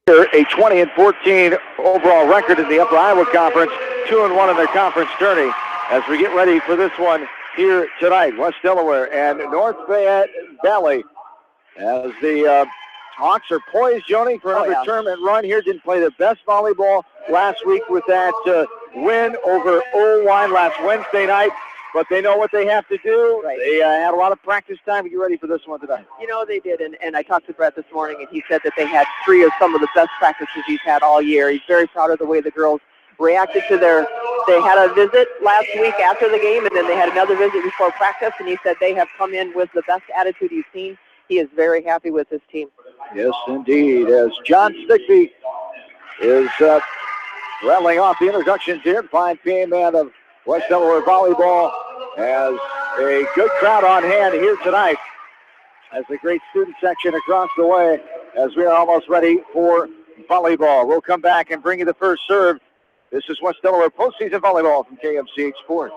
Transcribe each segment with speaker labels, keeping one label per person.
Speaker 1: A 20-14 overall record in the Upper Iowa Conference, 2-1 in their conference tourney. As we get ready for this one here tonight, West Delaware and North Fayette Valley. As the Hawks are poised, Joni, for another tournament run here. Didn't play their best volleyball last week with that win over Irvine last Wednesday night. But they know what they have to do. Right. They had a lot of practice time to get ready for this one tonight.
Speaker 2: You know, they did, and I talked to Brett this morning, and he said that they had 3 of some of the best practices he's had all year. He's very proud of the way the girls reacted to they had a visit last week after the game, and then they had another visit before practice, and he said they have come in with the best attitude he's seen. He is very happy with his team.
Speaker 1: Yes, indeed. As John Stickby is rattling off the introductions here, fine team man of West Delaware Volleyball has a good crowd on hand here tonight. As a great student section across the way as we are almost ready for volleyball. We'll come back and bring you the first serve. This is West Delaware postseason volleyball from KMCH Sports.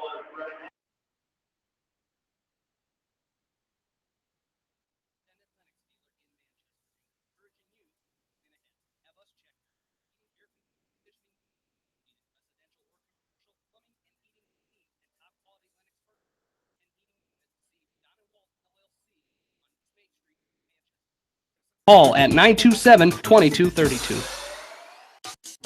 Speaker 3: Call at 927-2232.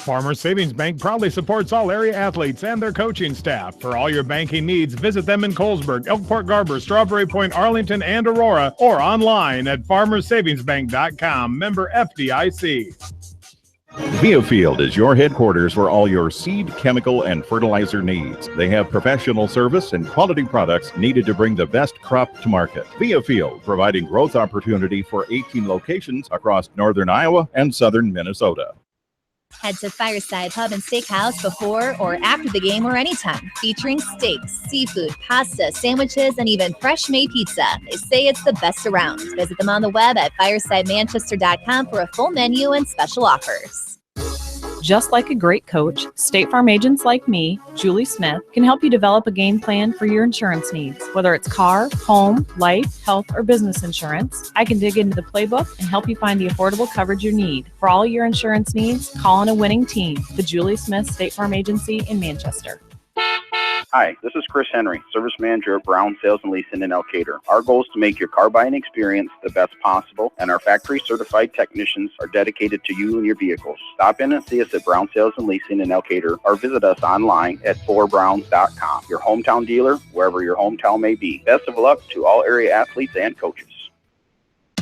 Speaker 4: Farmers Savings Bank proudly supports all area athletes and their coaching staff. For all your banking needs, visit them in Colesburg, Elkport Garber, Strawberry Point, Arlington, and Aurora, or online at farmersavingsbank.com. Member FDIC.
Speaker 5: Viafield is your headquarters for all your seed, chemical, and fertilizer needs. They have professional service and quality products needed to bring the best crop to market. Viafield, providing growth opportunity for 18 locations across northern Iowa and southern Minnesota.
Speaker 6: Head to Fireside Pub and Steakhouse before or after the game or anytime, featuring steaks, seafood, pasta, sandwiches, and even fresh-made pizza. They say it's the best around. Visit them on the web at firesidemanchester.com for a full menu and special offers.
Speaker 7: Just like a great coach, State Farm agents like me, Julie Smith, can help you develop a game plan for your insurance needs. Whether it's car, home, life, health, or business insurance, I can dig into the playbook and help you find the affordable coverage you need. For all your insurance needs, call on a winning team, the Julie Smith State Farm Agency in Manchester.
Speaker 8: Hi, this is Chris Henry, Service Manager at Brown Sales and Leasing in Elkader. Our goal is to make your car buying experience the best possible, and our factory-certified technicians are dedicated to you and your vehicles. Stop in and see us at Brown Sales and Leasing in Elkader, or visit us online at 4browns.com. Your hometown dealer, wherever your hometown may be. Best of luck to all area athletes and coaches.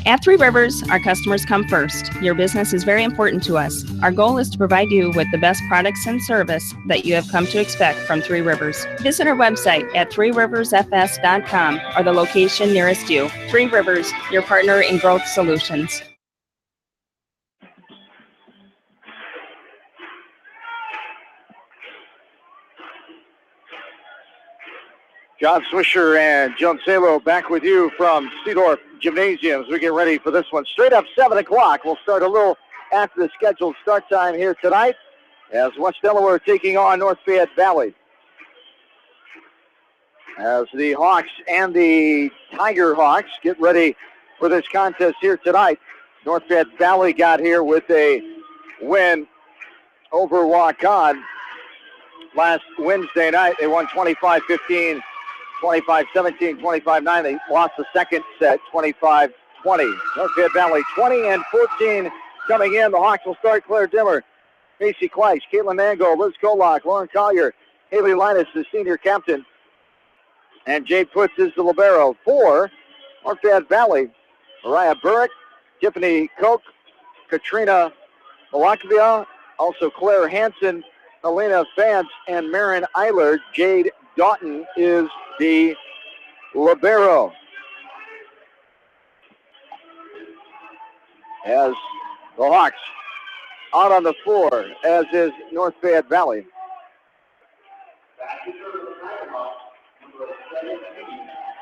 Speaker 9: At Three Rivers, our customers come first. Your business is very important to us. Our goal is to provide you with the best products and service that you have come to expect from Three Rivers. Visit our website at threeriversfs.com or the location nearest you. Three Rivers, your partner in growth solutions.
Speaker 1: John Swisher and Joan Salo back with you from Seedorf Gymnasium as we get ready for this one. Straight up 7 o'clock. We'll start a little after the scheduled start time here tonight as West Delaware taking on North Fayette Valley. As the Hawks and the Tiger Hawks get ready for this contest here tonight. North Fayette Valley got here with a win over Waukon last Wednesday night. They won 25-15. 25-17, 25-9. They lost the second set, 25-20. North Fayette Valley 20-14 coming in. The Hawks will start Claire Dimmer, Casey Kleich, Caitlin Mango, Liz Kolock, Lauren Collier, Haley Linus, the senior captain, and Jade Putz is the libero. For North Fayette Valley, Mariah Burrick, Tiffany Koch, Katrina Malakvia, also Claire Hansen, Elena Fantz, and Marin Eiler. Jade Doughton is the libero. As the Hawks out on the floor, as is North Fayette Valley.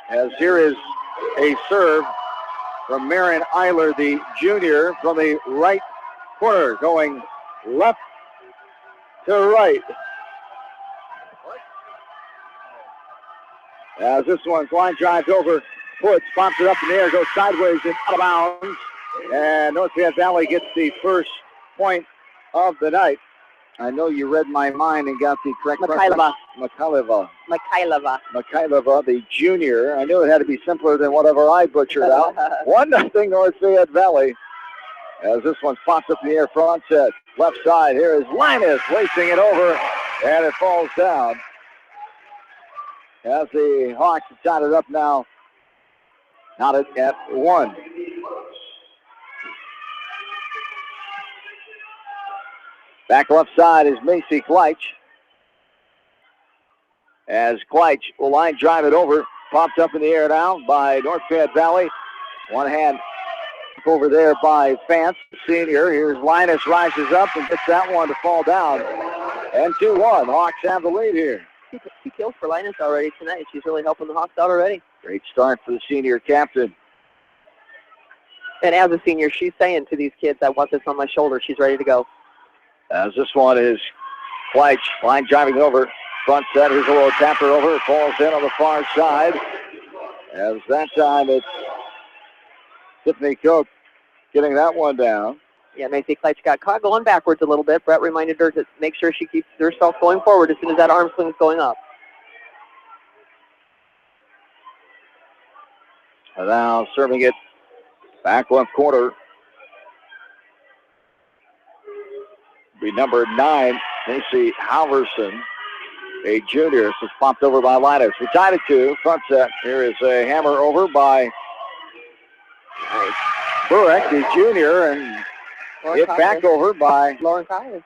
Speaker 1: As here is a serve from Marin Eiler, the junior, from the right corner, going left to right. As this one's line drives over, Putz pops it up in the air, goes sideways and out of bounds. And North Fayette Valley gets the first point of the night. I know you read my mind and got the correct
Speaker 2: Mikhailova.
Speaker 1: Mikhailova, the junior. I knew it had to be simpler than whatever I butchered out. 1-0 North Fayette Valley. As this one pops up in the air, front set. Left side, here is Linus lacing it over, and it falls down. As the Hawks have tied it up now, not at 1. Back left side is Macy Kleitch. As Kleitch will line drive it over, popped up in the air now by North Fayette Valley. One hand over there by Fance, senior. Here's Linus, rises up and gets that one to fall down. And 2-1. Hawks have the lead here.
Speaker 2: 2 kills for Linus already tonight. She's really helping the Hawks out already.
Speaker 1: Great start for the senior captain.
Speaker 2: And as a senior, she's saying to these kids, I want this on my shoulder. She's ready to go.
Speaker 1: As this one is Kleitch, line driving over. Front set, here's a little tapper over. It falls in on the far side. As that time it's Tiffany Koch getting that one down.
Speaker 2: Yeah, Macy Kleitch got caught going backwards a little bit. Brett reminded her to make sure she keeps herself going forward as soon as that arm swing's going up.
Speaker 1: And now serving it back left corner. Be number 9, Macy Halverson, a junior. This is popped over by Linus. We tied it 2. Front set. Here is a hammer over by Burek, the junior, and hit back over by
Speaker 2: Lauren Kyer.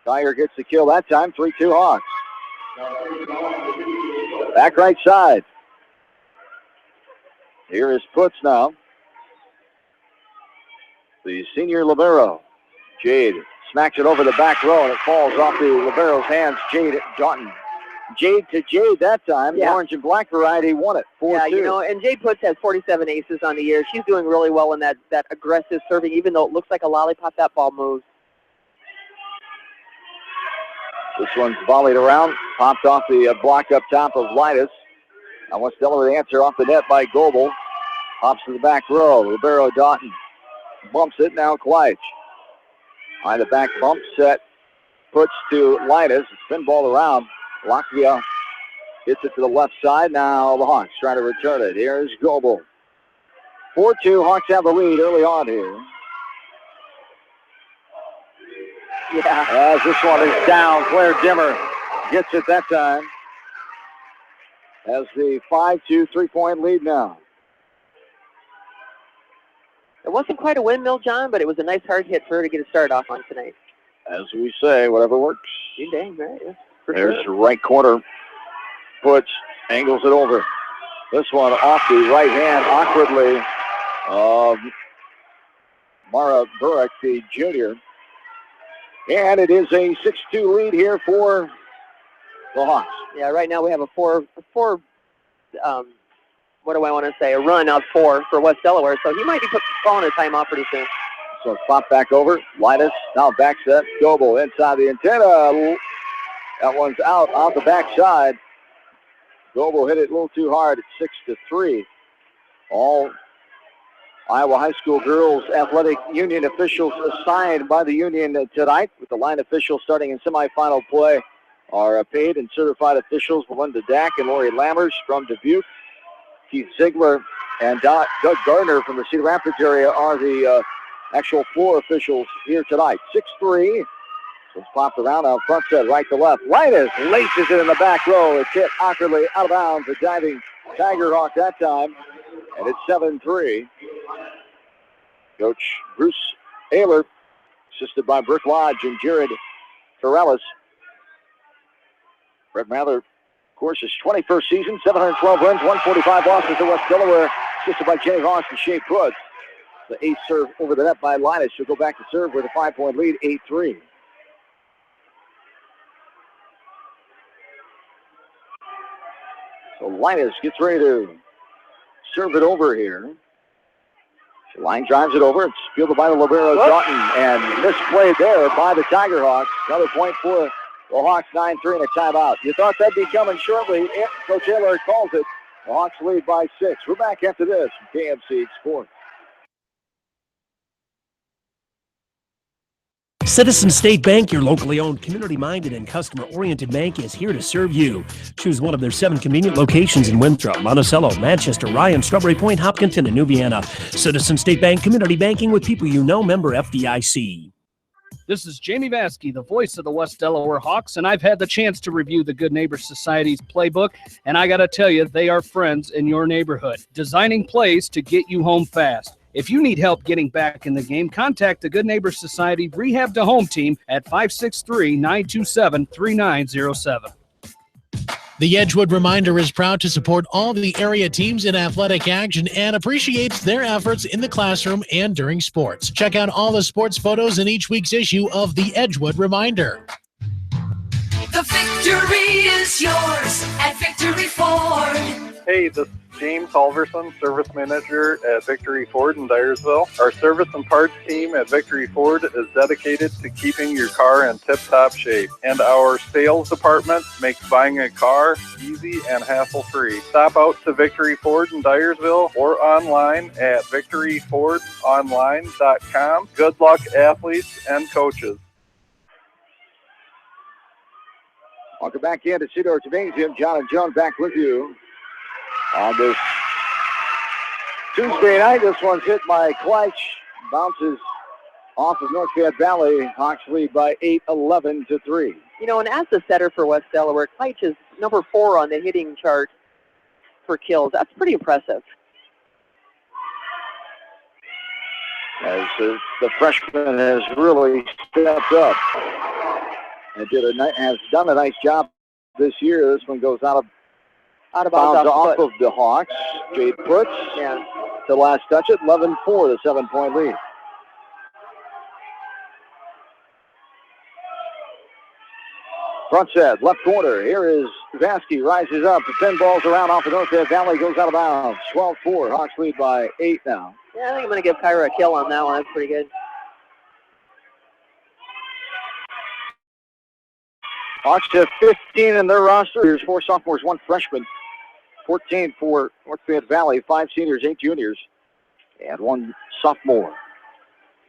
Speaker 1: Kyer gets the kill that time. 3-2 Hawks. Back right side. Here is Putz now. The senior libero. Jade smacks it over the back row, and it falls off the libero's hands. Jade Daughton. Jade to Jade that time.
Speaker 2: Yeah.
Speaker 1: The orange and black variety won it. 4-2.
Speaker 2: Yeah, you know, and Jade Putz has 47 aces on the year. She's doing really well in that aggressive serving, even though it looks like a lollipop, that ball moves.
Speaker 1: This one's volleyed around, popped off the block up top of Linus. Now wants Delaware to answer off the net by Goebel. Pops to the back row. Libero Daughton bumps it. Now Kleitch. Behind the back bump set. Puts to Linus. Spin ball around. Latvia hits it to the left side. Now the Hawks trying to return it. Here's Goebel. 4-2. Hawks have the lead early on here.
Speaker 2: Yeah.
Speaker 1: As this one is down, Claire Dimmer gets it that time. Has the 5-2 3-point lead now.
Speaker 2: It wasn't quite a windmill, John, but it was a nice hard hit for her to get a start off on tonight.
Speaker 1: As we say, whatever works.
Speaker 2: You dang right. Yeah,
Speaker 1: there's the right corner. Puts, angles it over. This one off the right hand awkwardly of Mara Burek, the junior. And it is a 6-2 lead here for the Hawks.
Speaker 2: Yeah, right now we have a run of 4 for West Delaware, so he might be calling a timeout pretty soon.
Speaker 1: So pop back over. Linus now back set. Goebel inside the antenna. That one's out off the backside. Goebel hit it a little too hard at 6-3. All Iowa High School Girls Athletic Union officials assigned by the union tonight, with the line officials starting in semifinal play are paid and certified officials Belinda Dack and Lori Lammers from Dubuque. Keith Ziegler and Doug Gardner from the Cedar Rapids area are the actual floor officials here tonight. 6-3. So it's popped around out front set, right to left. Linus laces it in the back row. It's hit awkwardly out of bounds. A diving Tiger Hawk that time. And it's 7-3. Coach Bruce Ayler, assisted by Brooke Lodge and Jared Corrales. Brett Mather, of course, his 21st season, 712 wins, 145 losses at West Delaware, assisted by Jenny Voss and Shea Putz. The ace serve over the net by Linus. She'll go back to serve with a 5-point lead, 8-3. So Linus gets ready to serve it over here. She line drives it over. It's fielded by the libero Daughton and misplayed there by the Tiger Hawks. Another point for the Hawks, 9-3 and a timeout. You thought that'd be coming shortly. Coach Ayler calls it. The Hawks lead by 6. We're back after this from KMC Sports.
Speaker 10: Citizen State Bank, your locally owned, community-minded, and customer-oriented bank, is here to serve you. Choose one of their 7 convenient locations in Winthrop, Monticello, Manchester, Ryan, Strawberry Point, Hopkinton, and New Vienna. Citizen State Bank, community banking with people you know, member FDIC.
Speaker 3: This is Jamie Vaskey, the voice of the West Delaware Hawks, and I've had the chance to review the Good Neighbor Society's playbook, and I got to tell you, they are friends in your neighborhood, designing plays to get you home fast. If you need help getting back in the game, contact the Good Neighbor Society Rehab to Home team at 563-927-3907.
Speaker 11: The Edgewood Reminder is proud to support all the area teams in athletic action and appreciates their efforts in the classroom and during sports. Check out all the sports photos in each week's issue of the Edgewood Reminder.
Speaker 12: The victory is yours at Victory Ford.
Speaker 13: Hey, this is James Halverson, Service Manager at Victory Ford in Dyersville. Our service and parts team at Victory Ford is dedicated to keeping your car in tip-top shape. And our sales department makes buying a car easy and hassle-free. Stop out to Victory Ford in Dyersville or online at victoryfordonline.com. Good luck, athletes and coaches.
Speaker 1: Welcome back into Cedar Gymnasium. John and Joan back with you on this Tuesday night. This one's hit by Kleitsch. Bounces off of North Fayette Valley. Hawks lead by 8, 11-3.
Speaker 2: You know, and as the setter for West Delaware, Kleitsch is number 4 on the hitting chart for kills. That's pretty impressive.
Speaker 1: As the freshman has really stepped up and has done a nice job this year. This one goes out of bounds off of the Hawks. Jade puts the last touch at 11-4, the 7-point lead. Front set, left corner. Here is Vaskey, rises up. The 10 balls around off of North Fayette Valley, goes out of bounds. 12-4. Hawks lead by 8 now.
Speaker 2: Yeah, I think I'm going to give Kyra a kill on that one. That's pretty good.
Speaker 1: Hawks have 15 in their roster. There's 4 sophomores, 1 freshman. 14 for North Fayette Valley, 5 seniors, 8 juniors, and 1 sophomore.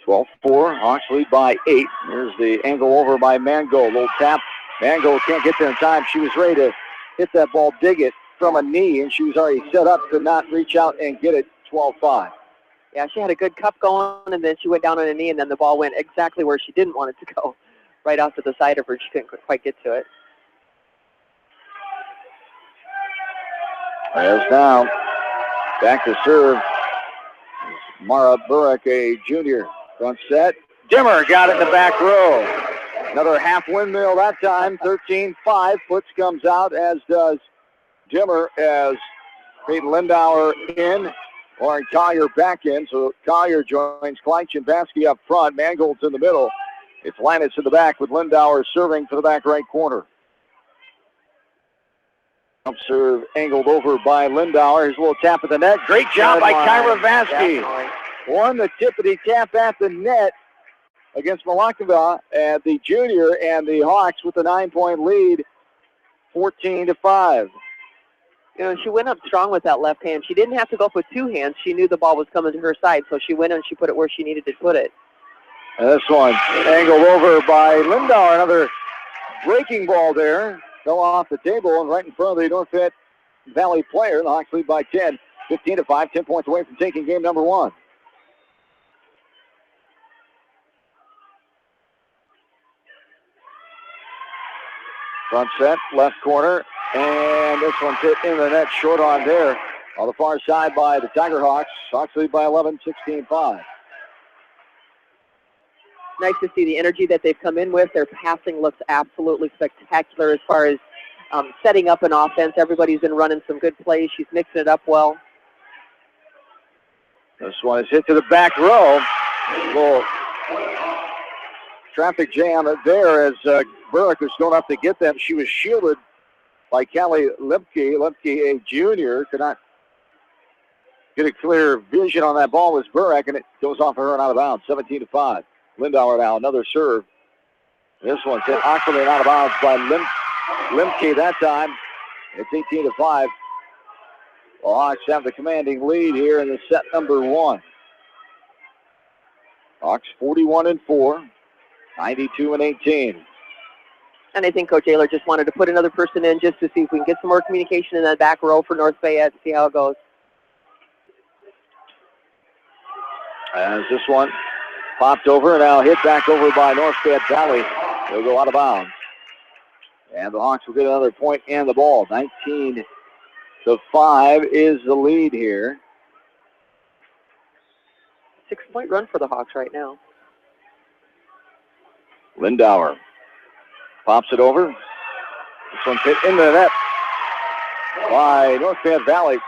Speaker 1: 12-4, Hawks lead by 8. Here's the angle over by Mango. Little tap. Mango can't get there in time. She was ready to hit that ball, dig it from a knee, and she was already set up to not reach out and get it. 12-5.
Speaker 2: Yeah, she had a good cup going, and then she went down on a knee, and then the ball went exactly where she didn't want it to go, right off to the side of her. She couldn't quite get to it.
Speaker 1: As now, back to serve. Mara Burek, a junior. Front set. Dimmer got it in the back row. Another half windmill that time. 13-5. Foots comes out, as does Dimmer, as Peyton Lindauer in. Lauren Collier back in. So Collier joins Kleitsch and Vaskey up front. Mangold's in the middle. It's Linus in the back with Lindauer serving for the back right corner. Up serve angled over by Lindauer. Here's a little tap at the net. Great job by Kyra Vaskey. Won the tippity tap at the net against Malakova, and the junior and the Hawks with the 9-point lead, 14-5.
Speaker 2: You know, she went up strong with that left hand. She didn't have to go up with 2 hands. She knew the ball was coming to her side, so she went and she put it where she needed to put it.
Speaker 1: And this one angled over by Lindauer. Another breaking ball there. Fell off the table and right in front of the North Fayette Valley player. The Hawks lead by 10, 15-5, 10 points away from taking game number 1. Front set, left corner, and this one's hit in the net short on there. On the far side by the Tiger Hawks. Hawks lead by 11, 16-5.
Speaker 2: Nice to see the energy that they've come in with. Their passing looks absolutely spectacular as far as setting up an offense. Everybody's been running some good plays. She's mixing it up well.
Speaker 1: This one is hit to the back row. A little traffic jam there as Burke was going up to get them. She was shielded by Callie Lemke. Lemke, a junior, could not get a clear vision on that ball. Was Burke, and it goes off of her and out of bounds. 17-5. Lindauer now, another serve. This one's hit awkwardly and out of bounds by Lemke that time. It's 18-5. The Hawks have the commanding lead here in the set number 1. Hawks 41-4. 92-18.
Speaker 2: And I think Coach Ayler just wanted to put another person in just to see if we can get some more communication in that back row for North Fayette and see how it goes.
Speaker 1: As this one popped over and now hit back over by North Fayette Valley. They'll go out of bounds. And the Hawks will get another point and the ball. 19-5 is the lead here.
Speaker 2: 6-point run for the Hawks right now.
Speaker 1: Lindauer pops it over. This one's hit into the net by North Fayette Valley.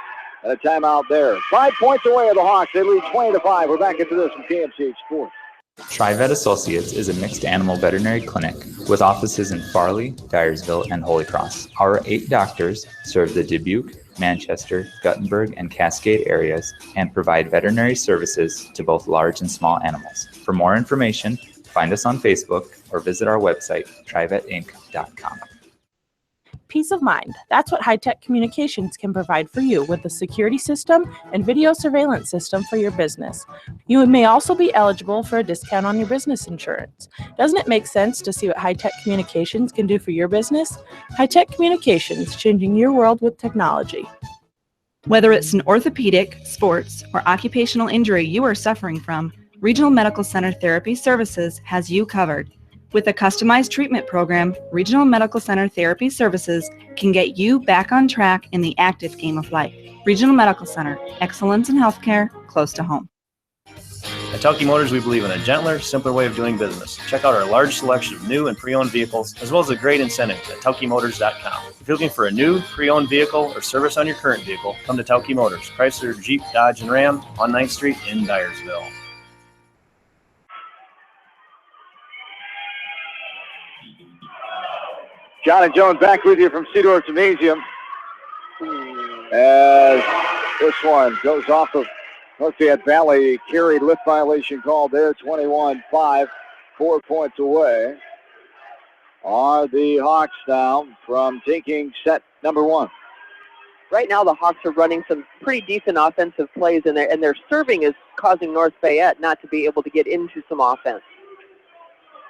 Speaker 1: And a timeout there. 5 points away of the Hawks. They lead 20-5. We're back into this from KMCH Sports.
Speaker 14: TriVet Associates is a mixed animal veterinary clinic with offices in Farley, Dyersville, and Holy Cross. Our 8 doctors serve the Dubuque, Manchester, Guttenberg, and Cascade areas and provide veterinary services to both large and small animals. For more information, find us on Facebook or visit our website, trivetinc.com.
Speaker 15: Peace of mind. That's what high-tech communications can provide for you with a security system and video surveillance system for your business. You may also be eligible for a discount on your business insurance. Doesn't it make sense to see what high-tech communications can do for your business? High-tech communications, changing your world with technology.
Speaker 16: Whether it's an orthopedic, sports, or occupational injury you are suffering from, Regional Medical Center Therapy Services has you covered. With a customized treatment program, Regional Medical Center Therapy Services can get you back on track in the active game of life. Regional Medical Center, excellence in healthcare, close to home.
Speaker 17: At Tauke Motors, we believe in a gentler, simpler way of doing business. Check out our large selection of new and pre-owned vehicles, as well as a great incentive at TaukeMotors.com. If you're looking for a new, pre-owned vehicle or service on your current vehicle, come to Tauke Motors, Chrysler, Jeep, Dodge, and Ram on 9th Street in Dyersville.
Speaker 1: John and Jones back with you from Cedar Gymnasium. As this one goes off of North Fayette Valley. Carry lift violation called there. 21-5, 4 points away. Are the Hawks now from taking set number 1.
Speaker 2: Right now the Hawks are running some pretty decent offensive plays in there, and their serving is causing North Fayette not to be able to get into some offense.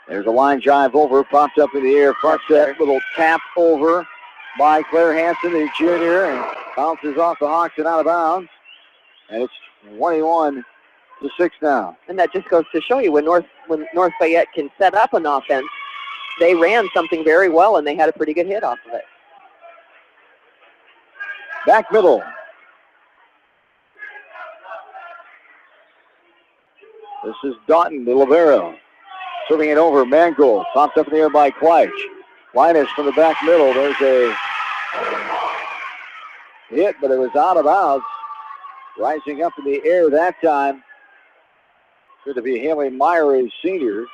Speaker 1: There's a line drive over, popped up in the air. Front set, little tap over by Claire Hansen, the junior, and bounces off the Hawks and out of bounds. And it's 21-6 now.
Speaker 2: And that just goes to show you when North Fayette can set up an offense, they ran something very well, and they had a pretty good hit off of it.
Speaker 1: Back middle. This is Doughton, the Lavero. Serving it over, Mangold. Popped up in the air by Kleich. Linus from the back middle. There's a hit, but it was out of bounds. Rising up in the air that time. Going to be Haley Meyer, a senior.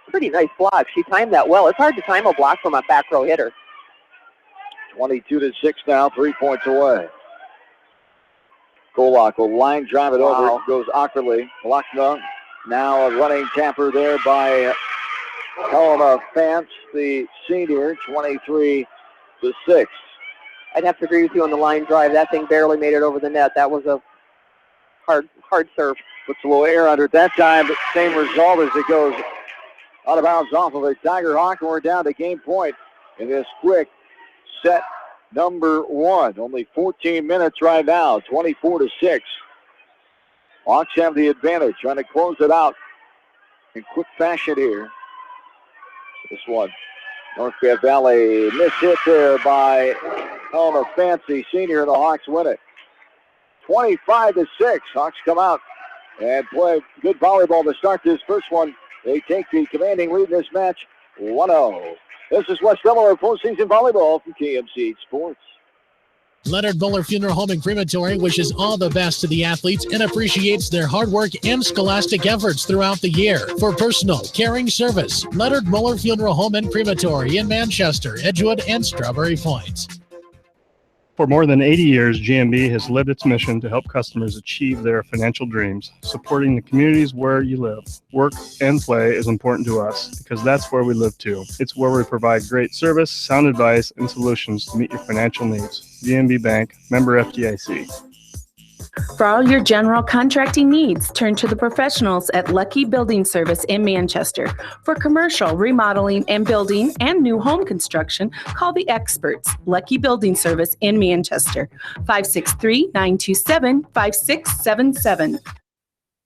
Speaker 2: Pretty nice block. She timed that well. It's hard to time a block from a back row hitter.
Speaker 1: 22-6 now, 3 points away. Golak will line drive it over. It goes awkwardly. Lockna. Now a running tapper there by Helena Fance, the senior, 23-6.
Speaker 2: I'd have to agree with you on the line drive. That thing barely made it over the net. That was a hard serve.
Speaker 1: Puts a little air under it that time, but same result as it goes out of bounds off of a Tiger Hawk, and we're down to game point in this quick set number 1. Only 14 minutes right now, 24-6. Hawks have the advantage, trying to close it out in quick fashion here. This one, North Fayette Valley missed hit there by Helena Fancy, senior, and the Hawks win it. 25-6. Hawks come out and play good volleyball to start this first one. They take the commanding lead in this match, 1-0. This is West Delaware postseason volleyball from KMCH Sports.
Speaker 11: Leonard Muller Funeral Home and Crematory wishes all the best to the athletes and appreciates their hard work and scholastic efforts throughout the year. For personal, caring service, Leonard Muller Funeral Home and Crematory in Manchester, Edgewood, and Strawberry Point.
Speaker 18: For more than 80 years, GMB has lived its mission to help customers achieve their financial dreams. Supporting the communities where you live, work, and play is important to us because that's where we live too. It's where we provide great service, sound advice, and solutions to meet your financial needs. GMB Bank, member FDIC.
Speaker 15: For all your general contracting needs, turn to the professionals at Lucky Building Service in Manchester. For commercial, remodeling, and building and new home construction, call the experts, Lucky Building Service in Manchester, 563-927-5677.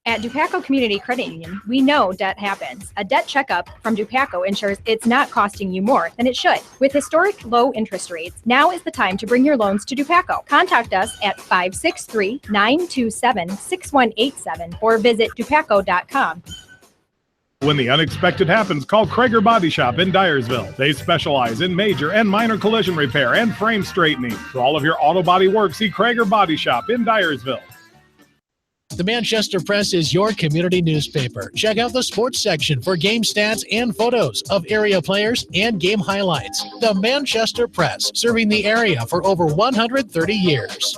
Speaker 19: At Dupaco Community Credit Union, we know debt happens. A debt checkup from Dupaco ensures it's not costing you more than it should. With historic low interest rates, now is the time to bring your loans to Dupaco. Contact us at 563-927-6187 or visit dupaco.com.
Speaker 4: When the unexpected happens, call Krager Body Shop in Dyersville. They specialize in major and minor collision repair and frame straightening. For all of your auto body work, see Krager Body Shop in Dyersville.
Speaker 11: The Manchester Press is your community newspaper. Check out the sports section for game stats and photos of area players and game highlights. The Manchester Press, serving the area for over 130 years.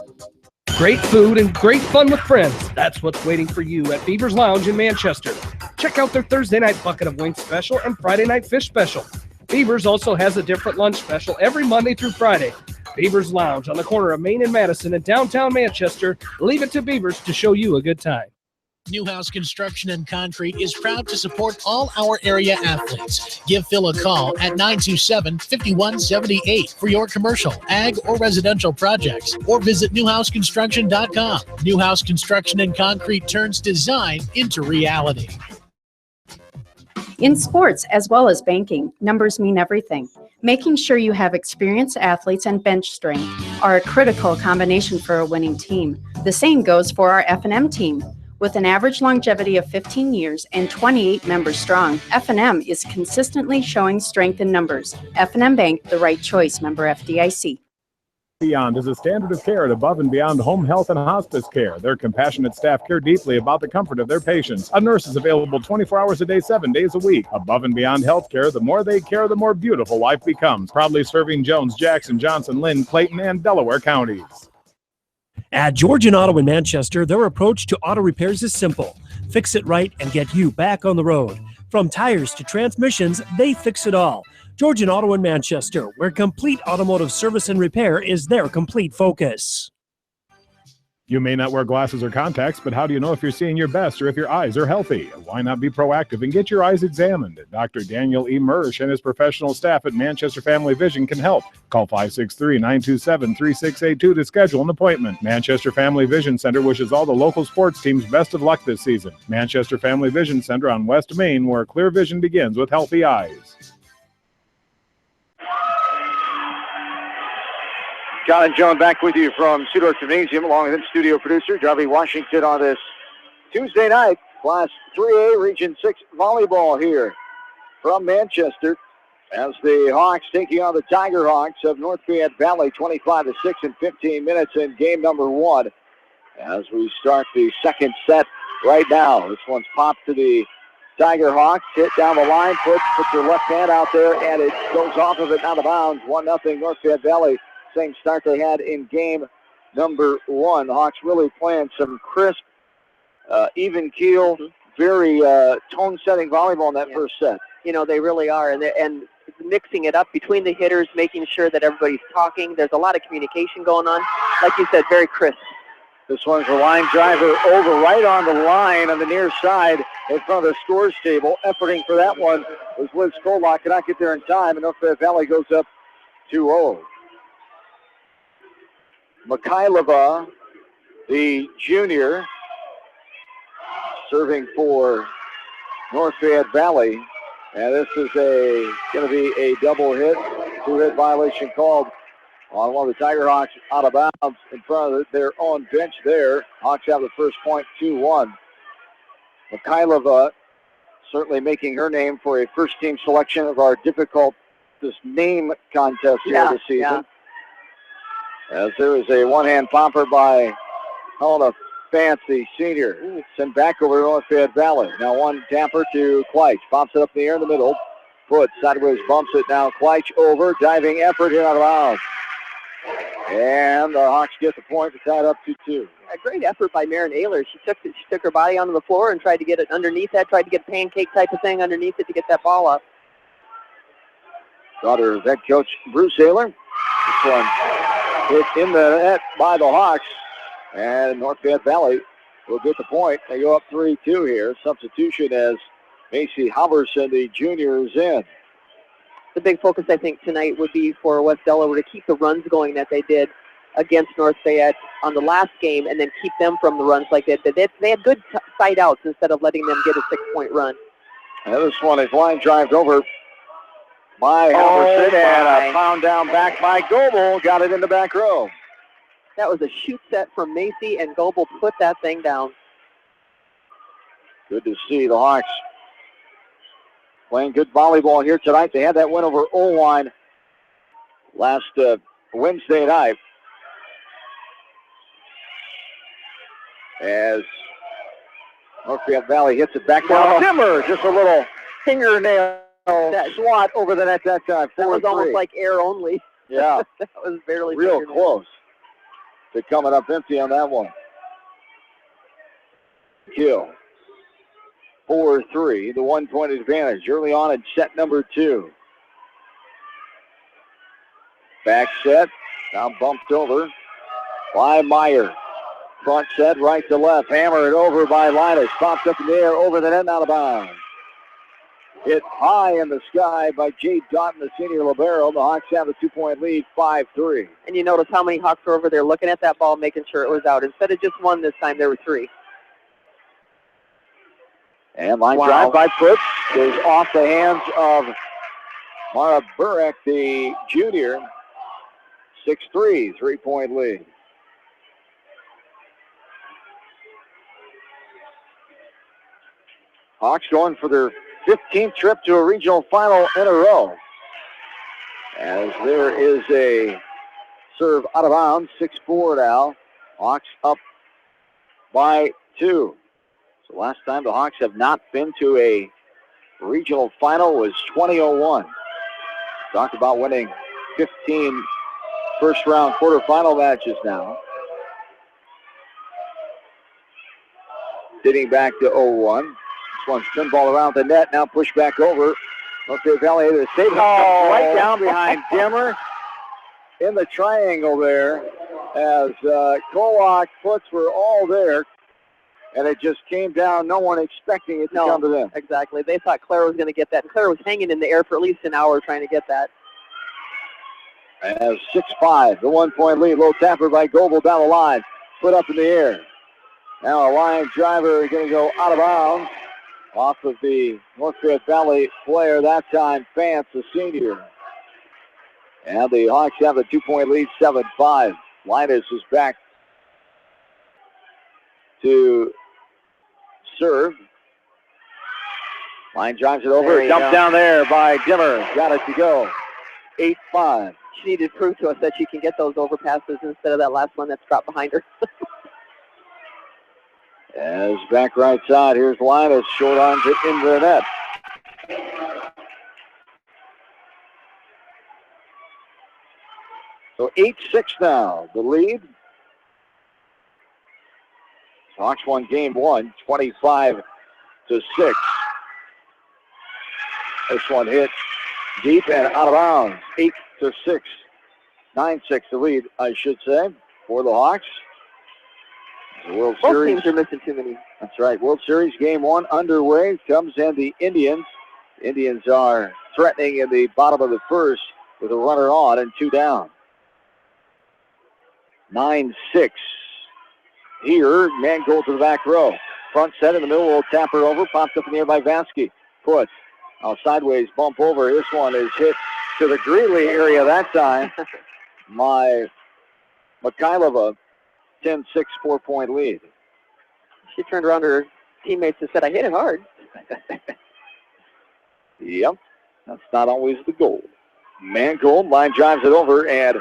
Speaker 3: Great food and great fun with friends. That's what's waiting for you at Beaver's Lounge in Manchester. Check out their Thursday night bucket of wings special and Friday night fish special. Beaver's also has a different lunch special every Monday through Friday. Beaver's Lounge on the corner of Main and Madison in downtown Manchester. Leave it to Beaver's to show you a good time.
Speaker 11: Newhouse Construction and Concrete is proud to support all our area athletes. Give Phil a call at 927-5178 for your commercial, ag, or residential projects, or visit newhouseconstruction.com. Newhouse Construction and Concrete turns design into reality.
Speaker 20: In sports, as well as banking, numbers mean everything. Making sure you have experienced athletes and bench strength are a critical combination for a winning team. The same goes for our F&M team. With an average longevity of 15 years and 28 members strong, F&M is consistently showing strength in numbers. F&M Bank, the right choice, member FDIC.
Speaker 4: Beyond is a standard of care at Above and Beyond Home Health and Hospice Care. Their compassionate staff care deeply about the comfort of their patients. A nurse is available 24 hours a day, 7 days a week. Above and Beyond Healthcare, the more they care, the more beautiful life becomes. Proudly serving Jones, Jackson, Johnson, Lynn, Clayton, and Delaware counties.
Speaker 10: At Georgian Auto in Manchester, their approach to auto repairs is simple. Fix it right and get you back on the road. From tires to transmissions, they fix it all. Georgian Auto in Manchester, where complete automotive service and repair is their complete focus.
Speaker 4: You may not wear glasses or contacts, but how do you know if you're seeing your best or if your eyes are healthy? Why not be proactive and get your eyes examined? Dr. Daniel E. Mersch and his professional staff at Manchester Family Vision can help. Call 563-927-3682 to schedule an appointment. Manchester Family Vision Center wishes all the local sports teams best of luck this season. Manchester Family Vision Center on West Main, where clear vision begins with healthy eyes.
Speaker 1: John and Joan back with you from Sudor Gymnasium, along with studio producer Darby Washington on this Tuesday night, Class 3A Region 6 volleyball here from Manchester, as the Hawks taking on the Tiger Hawks of North Fayette Valley, 25-6 in 15 minutes in game number 1. As we start the second set right now, this one's popped to the Tiger Hawks, hit down the line, puts her left hand out there, and it goes off of it out of bounds. 1-0 North Fayette Valley. Same start they had in game number 1. The Hawks really playing some crisp, even keel, very tone-setting volleyball in that first set.
Speaker 2: You know, they really are, and mixing it up between the hitters, making sure that everybody's talking. There's a lot of communication going on. Like you said, very crisp.
Speaker 1: This one's a line driver over right on the line on the near side in front of the scores table. Efforting for that one was Liz Kolak. Cannot get there in time, and North Fayette Valley goes up 2-0. Mikhailova, the junior, serving for North Fayette Valley. And this is going to be a double hit, 2-hit violation called on one of the Tiger Hawks out of bounds in front of their own bench there. Hawks have the first point, 2-1. Mikhailova certainly making her name for a first-team selection of our difficult name contest here this season. Yeah. As there is a one-hand pomper by Helena Fancy, senior. Sent back over to North Fayette Valley. Now one tamper to Kleich. Pops it up in the air in the middle. Foot sideways bumps it now. Kleich over. Diving effort here out of bounds. And the Hawks get the point to tie it up 2-2.
Speaker 2: A great effort by Marin Ayler. She took her body onto the floor and tried to get it underneath that, tried to get a pancake type of thing underneath it to get that ball up.
Speaker 1: Daughter of head coach Bruce Ayler. This one hit in the net by the Hawks. And North Fayette Valley will get the point. They go up 3-2 here. Substitution as Macy Halverson, the junior, is in.
Speaker 2: The big focus, I think, tonight would be for West Delaware to keep the runs going that they did against North Fayette on the last game, and then keep them from the runs like that. They had good side outs instead of letting them get a 6-point run.
Speaker 1: And this one is line drives over by Halverson, and a pound down back by Goebel. Got it in the back row.
Speaker 2: That was a shoot set from Macy, and Goebel put that thing down.
Speaker 1: Good to see the Hawks playing good volleyball here tonight. They had that win over Oline last Wednesday night. As North Fayette Valley hits it back down. Timmer, just a little fingernail swat over the net that time.
Speaker 2: That was almost like air only.
Speaker 1: Yeah.
Speaker 2: That was barely
Speaker 1: real close to coming up empty on that one. Kill. 4-3, the 1-point advantage early on in set number 2. Back set, now bumped over by Meyer. Front set, right to left, hammered over by Linus. Popped up in the air, over the net, and out of bounds. Hit high in the sky by Jade Doughton, the senior libero. The Hawks have a 2-point lead, 5-3.
Speaker 2: And you notice how many Hawks were over there looking at that ball, making sure it was out. Instead of just one this time, there were 3.
Speaker 1: And line drive by Putz goes off the hands of Mara Burek, the junior. 6-3, 3-point lead. Hawks going for their 15th trip to a regional final in a row. As there is a serve out of bounds, 6-4 now. Hawks up by 2. So last time the Hawks have not been to a regional final was 2001. Talked about winning 15 first-round quarterfinal matches now. Dating back to 01. This one's pinball around the net, now pushed back over. North Fayette Valley able to save it. Right down behind Dimmer in the triangle there as Kolak, Putz were all there. And it just came down, no one expecting it to come to them.
Speaker 2: Exactly. They thought Claire was going to get that. And Claire was hanging in the air for at least an hour trying to get that.
Speaker 1: As 6-5, the 1-point lead. Low tapper by Goebel down the line. Put up in the air. Now a line driver going to go out of bounds. Off of the North Fayette Valley player, that time Fance, the senior. And the Hawks have a 2-point lead, 7-5. Linus is back to serve. Line drives it over. Dumped down there by Dimmer. Got it to go. 8-5.
Speaker 2: She needed to prove to us that she can get those overpasses instead of that last one that's dropped behind her.
Speaker 1: As back right side, here's Linus. Short arms it into the net. So 8-6 now, the lead. Hawks won game 1, 25-6. This one hit deep and out of bounds. 8-6. 9-6 the lead, I should say, for the Hawks. The World
Speaker 2: Both
Speaker 1: Series.
Speaker 2: teams are missing too many.
Speaker 1: That's right. World Series game 1 underway. Cubs and the Indians. Indians are threatening in the bottom of the first with a runner on and 2 down. 9-6. Here, man goal to the back row. Front set in the middle, will tap her over. Popped up in the air by Vansky. Put. Now sideways bump over. This one is hit to the Greeley area that time. Mikhailova. 10-6, 4-point lead.
Speaker 2: She turned around to her teammates and said, I hit it hard.
Speaker 1: Yep, that's not always the goal. Mangold, line drives it over, and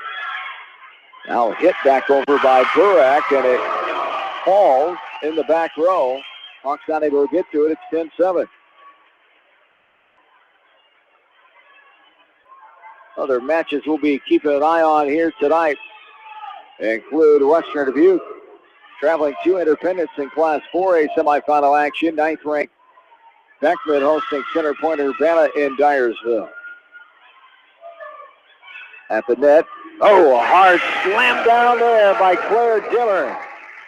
Speaker 1: now hit back over by Burak, and it falls in the back row. Hawks not able to get to it. It's 10-7. Other matches we'll be keeping an eye on here tonight include Western Dubuque traveling to Independence in Class 4A semifinal action. 9th ranked Beckman hosting Center Point Urbana in Dyersville. At the net. Oh, a hard slam down there by Claire Dimmer.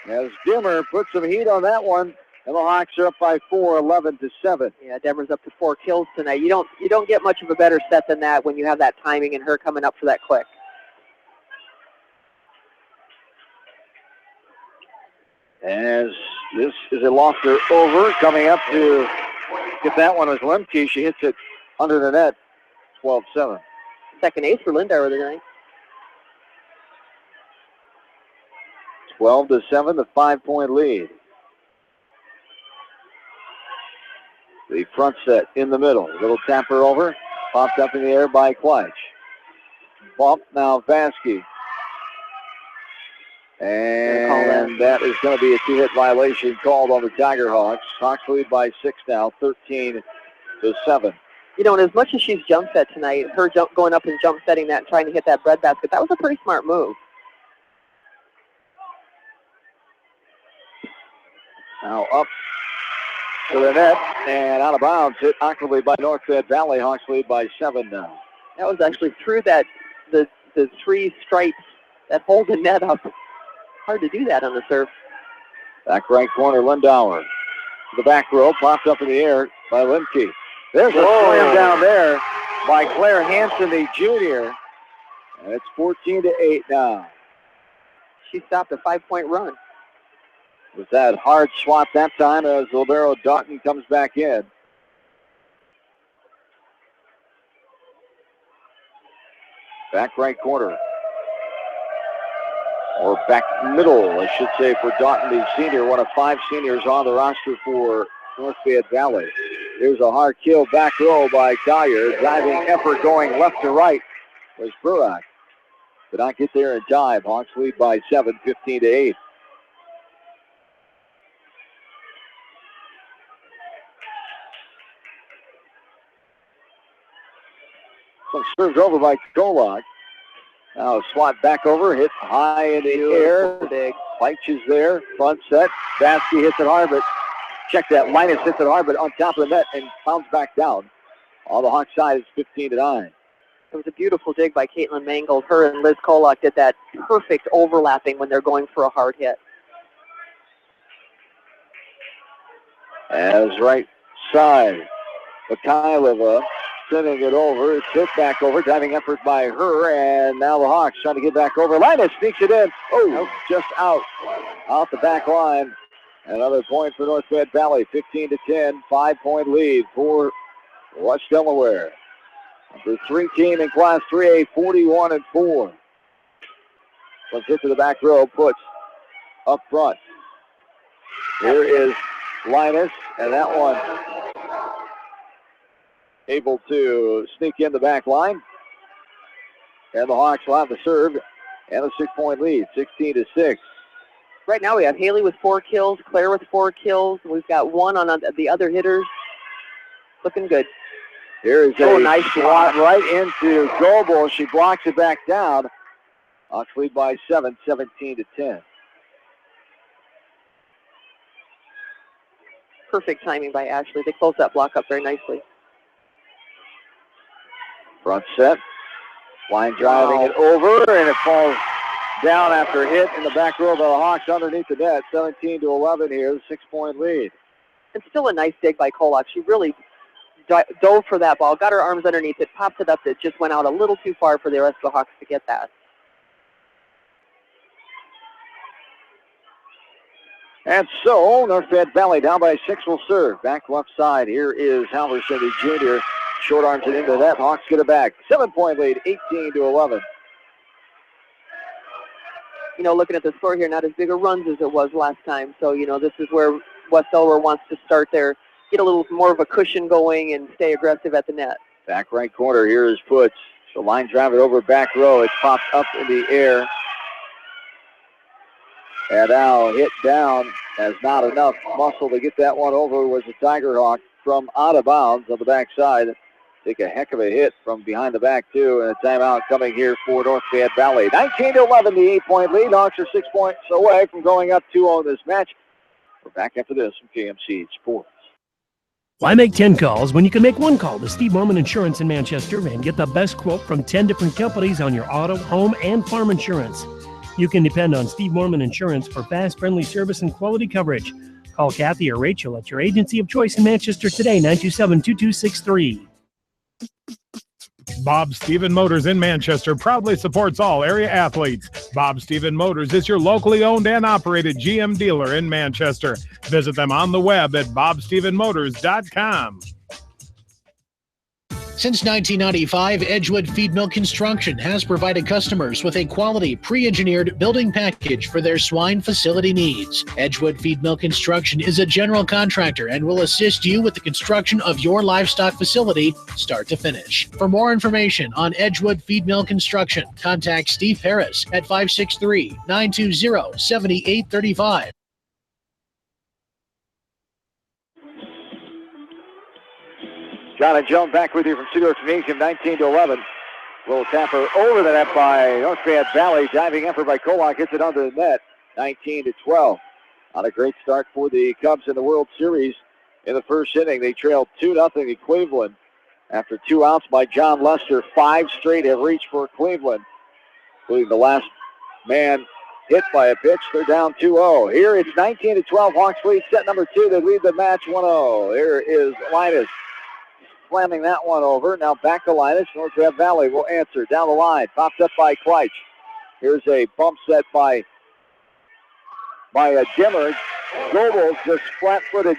Speaker 1: as Dimmer puts some heat on that one, and the Hawks are up by 4, 11-7.
Speaker 2: Yeah, Demmer's up to 4 kills tonight. You don't get much of a better set than that when you have that timing and her coming up for that quick.
Speaker 1: As this is a lofter over, coming up to get that one was Lemke. She hits it under the net, 12-7.
Speaker 2: Second ace for Lindauer tonight.
Speaker 1: 12-7, the 5-point lead. The front set in the middle. Little tapper over. Popped up in the air by Kleitsch. Bump now Vasky. And that is going to be a 2-hit violation called on the Tiger Hawks. Hawks lead by 6 now, 13-7.
Speaker 2: You know, and as much as she's jump set tonight, her going up and jump setting that and trying to hit that breadbasket, that was a pretty smart move.
Speaker 1: Now up to the net and out of bounds. Hit awkwardly by North Fayette Valley. Hawks lead by 7 now.
Speaker 2: That was actually through the 3 stripes that hold the net up. Hard to do that on the serve.
Speaker 1: Back right corner, Lindauer. To the back row, popped up in the air by Lemke. There's a slam down there by Claire Hansen, the junior. And it's 14-8 now.
Speaker 2: She stopped a 5-point run.
Speaker 1: With that hard swap that time as Libero Doughton comes back in. Back right corner. Or back middle, I should say, for Doughton, the senior, one of 5 seniors on the roster for North Fayette Valley. Here's a hard kill back row by Collier. Diving effort going left to right was Burak. Did not get there in time. Hawks lead by 7, 15-8. So served over by Kolak. Now swat back over, hit high in the air. Kleitsch is there, front set. Vasky hits it hard, but check that. Linus hits it hard, but on top of the net and bounds back down. On the Hawk side, it's 15-9.
Speaker 2: It was a beautiful dig by Caitlin Mangold. Her and Liz Kolak did that perfect overlapping when they're going for a hard hit.
Speaker 1: As right side, Mikhailova sending it over. It's hit back over. Diving effort by her. And now the Hawks trying to get back over. Linus sneaks it in. Oh, just out. Off the back line. Another point for North Fayette Valley. 15-10. 5-point lead for West Delaware. Number 3 team in Class 3A, 41-4. Let's hit to the back row. Puts up front. Here is Linus. And that one able to sneak in the back line. And the Hawks will have the serve and a 6-point lead, 16-6.
Speaker 2: Right now we have Haley with 4 kills, Claire with 4 kills. We've got 1 on the other hitters. Looking good.
Speaker 1: Here is a nice swat right into Goebel. She blocks it back down. Hawks lead by 7, 17-10.
Speaker 2: Perfect timing by Ashley. They close that block up very nicely.
Speaker 1: Front set. Line driving it over, and it falls down after a hit in the back row of the Hawks underneath the net. 17-11 here, 6-point lead.
Speaker 2: It's still a nice dig by Kolak. She really dove for that ball, got her arms underneath it, popped it up. It just went out a little too far for the rest of the Hawks to get that.
Speaker 1: And so, North Fayette Valley down by 6 will serve. Back left side, here is Halverson, the junior. Short arms it into that. Hawks get it back. 7-point lead, 18-11.
Speaker 2: You know, looking at the score here, not as big a runs as it was last time. So, you know, this is where West Delaware wants to start there, get a little more of a cushion going and stay aggressive at the net.
Speaker 1: Back right corner, here is Puts. The line drive it over back row. It pops up in the air. And now hit down as not enough muscle to get that one over was the Tiger Hawk from out of bounds on the backside. Take a heck of a hit from behind the back, too, and a timeout coming here for North Fayette Valley. 19-11, the 8-point lead. Hawks are 6 points away from going up 2-0 in this match. We're back after this from KMC Sports.
Speaker 10: Why make 10 calls when you can make 1 call to Steve Bowman Insurance in Manchester and get the best quote from 10 different companies on your auto, home, and farm insurance? You can depend on Steve Mormon Insurance for fast, friendly service and quality coverage. Call Kathy or Rachel at your agency of choice in Manchester today, 927-2263.
Speaker 4: Bob Stephen Motors in Manchester proudly supports all area athletes. Bob Stephen Motors is your locally owned and operated GM dealer in Manchester. Visit them on the web at bobstephenmotors.com.
Speaker 11: Since 1995, Edgewood Feed Mill Construction has provided customers with a quality, pre-engineered building package for their swine facility needs. Edgewood Feed Mill Construction is a general contractor and will assist you with the construction of your livestock facility, start to finish. For more information on Edgewood Feed Mill Construction, contact Steve Harris at 563-920-7835.
Speaker 1: John and Joan back with you from Cedar Gymnasium, 19-11. Little tapper over the net by North Fayette Valley. Diving effort by Kolak hits it under the net, 19-12. Not a great start for the Cubs in the World Series. In the first inning, they trailed 2-0 to Cleveland. After 2 outs by John Lester, 5 straight have reached for Cleveland, including the last man hit by a pitch. They're down 2-0. Here it's 19-12. Hawks lead set number 2. They lead the match 1-0. Here is Linus slamming that one over. Now back to Linus. North Fayette Valley will answer. Down the line. Popped up by Kleitsch. Here's a bump set by a Dimmer. Goebbels just flat-footed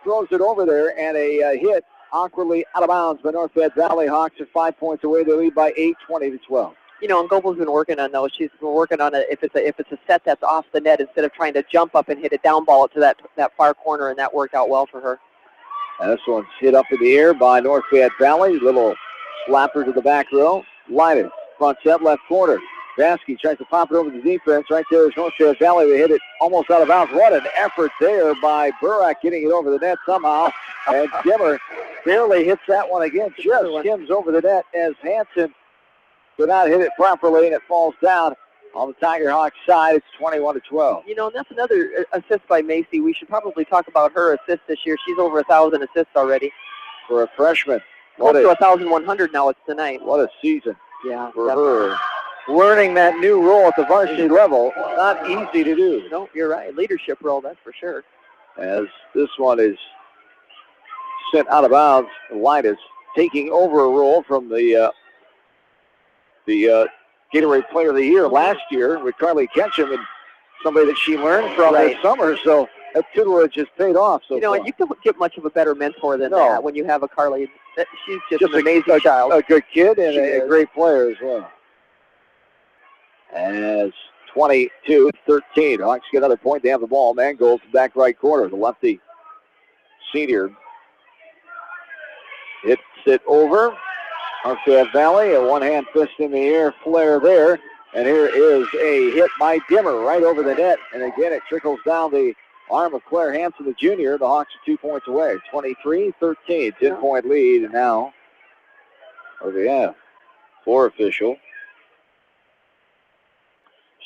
Speaker 1: throws it over there, and a hit awkwardly out of bounds by North Fayette Valley. Hawks are 5 points away. They lead by 8, 20-12.
Speaker 2: You know, and Goebel's been working on those. She's been working on it. If it's a set that's off the net, instead of trying to jump up and hit a down ball to that far corner, and that worked out well for her.
Speaker 1: And this one's hit up in the air by North Fayette Valley. Little slapper to the back row. Linus, front set, left corner. Vasky tries to pop it over the defense. Right there is North Fayette Valley. They hit it almost out of bounds. What an effort there by Burak, getting it over the net somehow. And Dimmer barely hits that one again. Just skims over the net as Hansen could not hit it properly, and it falls down on the Tiger Hawks side. It's 21-12.
Speaker 2: You know, and that's another assist by Macy. We should probably talk about her assist this year. She's over 1,000 assists already.
Speaker 1: For a freshman.
Speaker 2: Close to 1,100 now. It's tonight.
Speaker 1: What a season.
Speaker 2: Yeah.
Speaker 1: For her. Learning that new role at the varsity level, not easy to do.
Speaker 2: No, you're right. Leadership role, that's for sure.
Speaker 1: As this one is sent out of bounds, Linus taking over a role from the Gatorade Player of the Year last year with Carly Ketchum, and somebody that she learned from this summer. So that tutelage has paid off. So
Speaker 2: you know, and you can't get much of a better mentor than that when you have a Carly. She's just an amazing
Speaker 1: a
Speaker 2: child.
Speaker 1: A good kid and a great player as well. As 22-13, Hawks get another point. They have the ball. Mangold's back right corner. The lefty senior hits it over. North Fayette Valley, a one-hand fist in the air flare there. And here is a hit by Dimmer right over the net. And again, it trickles down the arm of Claire Hansen, the junior. The Hawks are 2 points away. 23-13, 10-point lead. And now, what do we have? Floor official.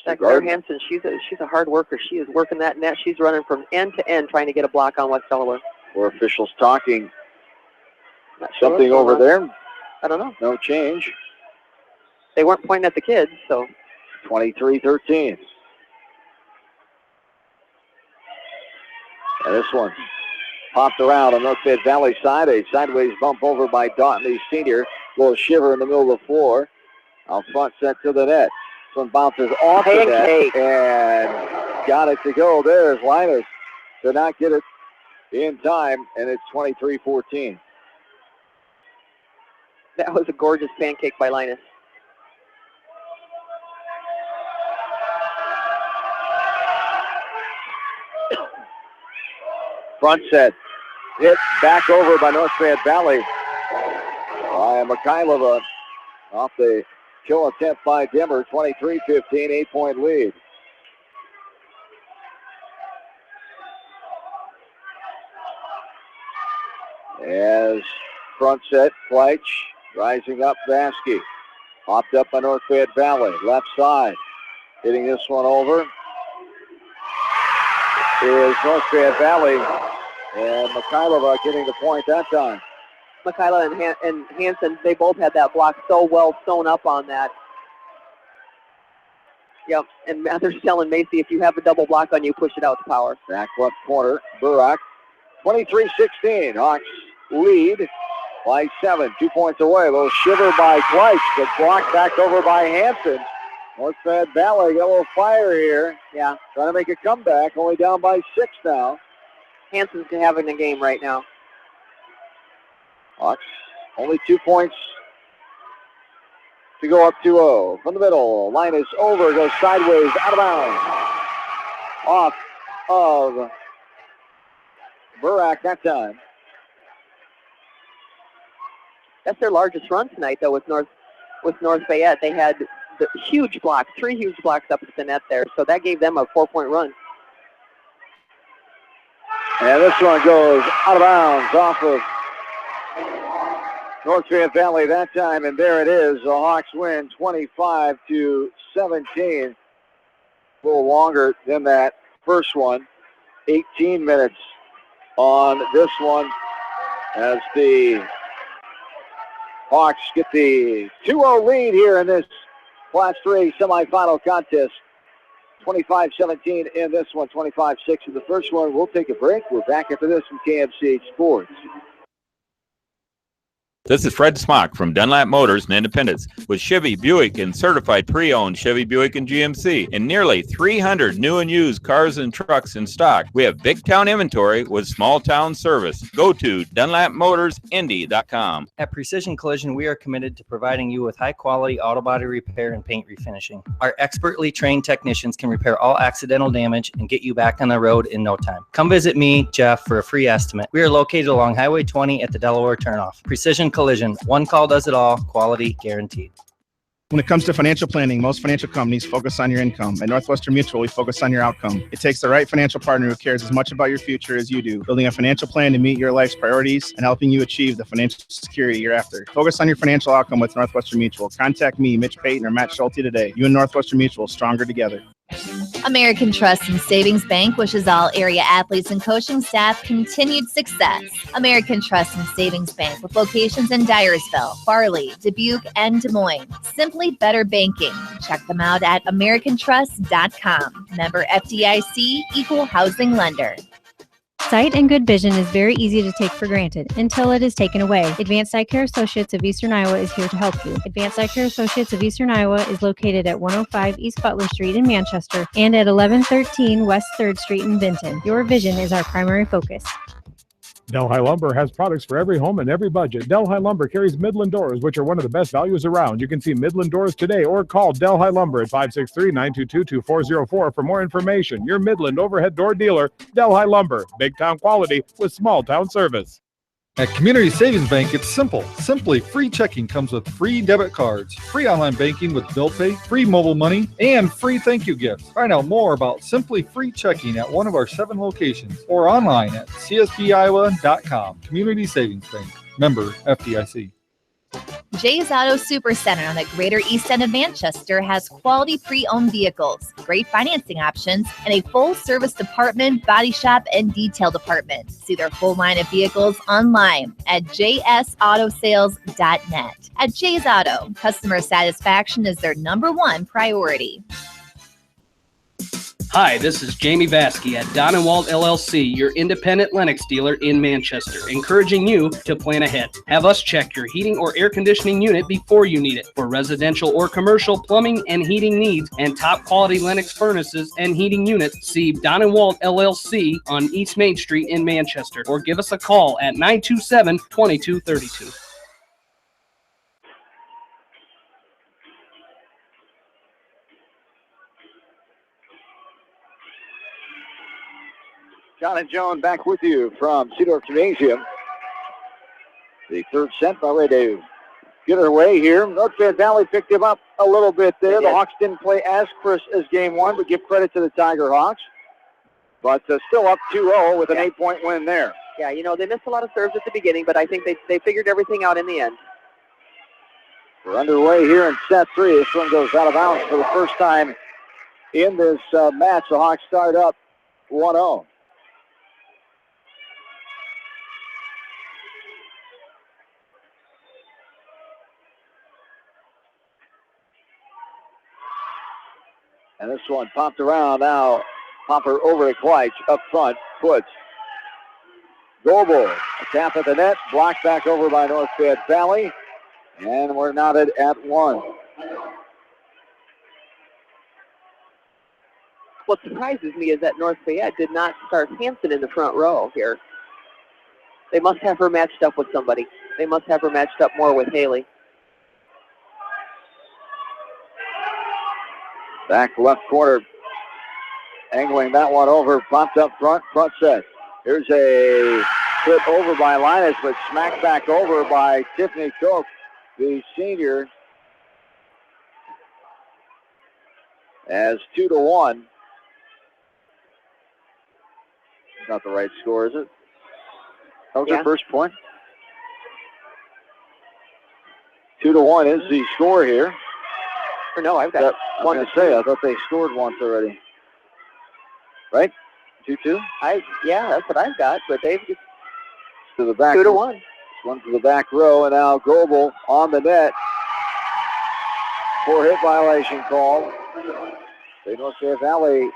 Speaker 2: That Claire Hansen, she's a hard worker. She is working that net. She's running from end to end trying to get a block on West Delaware.
Speaker 1: Floor officials talking something over there.
Speaker 2: I don't know.
Speaker 1: No change.
Speaker 2: They weren't pointing at the kids, so.
Speaker 1: 23-13. And this one popped around on North Fayette Valley side. A sideways bump over by Daughton, the senior. Little shiver in the middle of the floor. Out front set to the net. This one bounces off the net and got it to go. There's Linus. Did not get it in time, and it's 23-14.
Speaker 2: That was a gorgeous pancake by Linus.
Speaker 1: Front set hit back over by North Fayette Valley by Mikhailova off the kill attempt by Dimmer. 23-15, 8-point lead. As front set, Kleitsch rising up, Vasky. Popped up by North Fayette Valley, left side. Hitting this one over is North Fayette Valley, and Mikhailova getting the point that time.
Speaker 2: Mikhailova and Hansen, they both had that block so well sewn up on that. Yep, and they're telling Macy, if you have a double block on you, push it out to power.
Speaker 1: Back left corner, Burak. 23-16. Hawks lead by 7. 2 points away. A little shiver by Kleitz, but blocked back over by Hanson. North Fayette Valley got a little fire here.
Speaker 2: Yeah.
Speaker 1: Trying to make a comeback. Only down by 6 now.
Speaker 2: Hanson's having a game right now.
Speaker 1: Hawks only 2 points to go up 2-0. From the middle, line is over, goes sideways, out of bounds. Off of Burak that time.
Speaker 2: That's their largest run tonight, though, with North Fayette. They had the huge blocks, 3 huge blocks up at the net there, so that gave them a 4-point run.
Speaker 1: And this one goes out of bounds off of North Fayette Valley that time, and there it is. The Hawks win 25-17. A little longer than that first one. 18 minutes on this one as the Hawks get the 2-0 lead here in this Class 3 semifinal contest. 25-17 in this one, 25-6 in the first one. We'll take a break. We're back after this from KMCH Sports.
Speaker 21: This is Fred Smock from Dunlap Motors in Independence with Chevy, Buick, and certified pre-owned Chevy, Buick, and GMC and nearly 300 new and used cars and trucks in stock. We have big town inventory with small town service. Go to DunlapMotorsIndy.com.
Speaker 22: At Precision Collision, we are committed to providing you with high-quality auto body repair and paint refinishing. Our expertly trained technicians can repair all accidental damage and get you back on the road in no time. Come visit me, Jeff, for a free estimate. We are located along Highway 20 at the Delaware turnoff. Precision Collision, one call does it all, quality guaranteed.
Speaker 23: When it comes to financial planning, most financial companies focus on your income. At Northwestern Mutual, we focus on your outcome. It takes the right financial partner who cares as much about your future as you do, building a financial plan to meet your life's priorities and helping you achieve the financial security you're after. Focus on your financial outcome with Northwestern Mutual. Contact me, Mitch Payton, or Matt Schulte today. You and Northwestern Mutual, stronger together.
Speaker 6: American Trust and Savings Bank wishes all area athletes and coaching staff continued success. American Trust and Savings Bank with locations in Dyersville, Farley, Dubuque, and Des Moines. Simply better banking. Check them out at americantrust.com. Member FDIC, equal housing lender.
Speaker 24: Sight and good vision is very easy to take for granted until it is taken away. Advanced Eye Care Associates of Eastern Iowa is here to help you. Advanced Eye Care Associates of Eastern Iowa is located at 105 East Butler Street in Manchester and at 1113 West 3rd Street in Vinton. Your vision is our primary focus.
Speaker 4: Delhi Lumber has products for every home and every budget. Delhi Lumber carries Midland doors, which are one of the best values around. You can see Midland doors today or call Delhi Lumber at 563-922-2404 for more information. Your Midland overhead door dealer, Delhi Lumber. Big town quality with small town service.
Speaker 25: At Community Savings Bank, it's simple. Simply free checking comes with free debit cards, free online banking with bill pay, free mobile money, and free thank you gifts. Find out more about Simply Free Checking at one of our 7 locations or online at csbiowa.com. Community Savings Bank. Member FDIC.
Speaker 6: Jay's Auto Supercenter on the Greater East End of Manchester has quality pre-owned vehicles, great financing options, and a full-service department, body shop, and detail department. See their full line of vehicles online at jsautosales.net. At Jay's Auto, customer satisfaction is their #1 priority.
Speaker 3: Hi, this is Jamie Vasky at Don & Walt LLC, your independent Lennox dealer in Manchester, encouraging you to plan ahead. Have us check your heating or air conditioning unit before you need it. For residential or commercial plumbing and heating needs and top quality Lennox furnaces and heating units, see Don & Walt LLC on East Main Street in Manchester or give us a call at 927-2232.
Speaker 1: John and Joan back with you from Cedar Gymnasium. The third set already to get her way here. North Fayette Valley picked him up a little bit there. The Hawks didn't play as crisp as game 1, but give credit to the Tiger Hawks. But still up 2-0 with an 8-point win there.
Speaker 2: Yeah, you know, they missed a lot of serves at the beginning, but I think they figured everything out in the end.
Speaker 1: We're underway here in set 3. This one goes out of bounds for the first time in this match. The Hawks start up 1-0. And this one popped around now. Popper over to Kleitsch up front. Puts Goebel. A tap at the net. Blocked back over by North Fayette Valley. And we're knotted at 1.
Speaker 2: What surprises me is that North Fayette did not start Hanson in the front row here. They must have her matched up with somebody. They must have her matched up more with Haley.
Speaker 1: Back left corner. Angling that one over. Popped up front. Front set. Here's a flip over by Linus, but smacked back over by Tiffany Koch, the senior, as 2-1. Not the right score, is it? That was her first point. 2-1 is the score here.
Speaker 2: Or no, I've got
Speaker 1: one to say. I thought they scored once already. Right? 2-2?
Speaker 2: Yeah, that's what I've got. But they've just
Speaker 1: to the back.
Speaker 2: 2-1.
Speaker 1: One to the back row, and now Goebel on the net. 4-hit violation call. North Fayette Valley.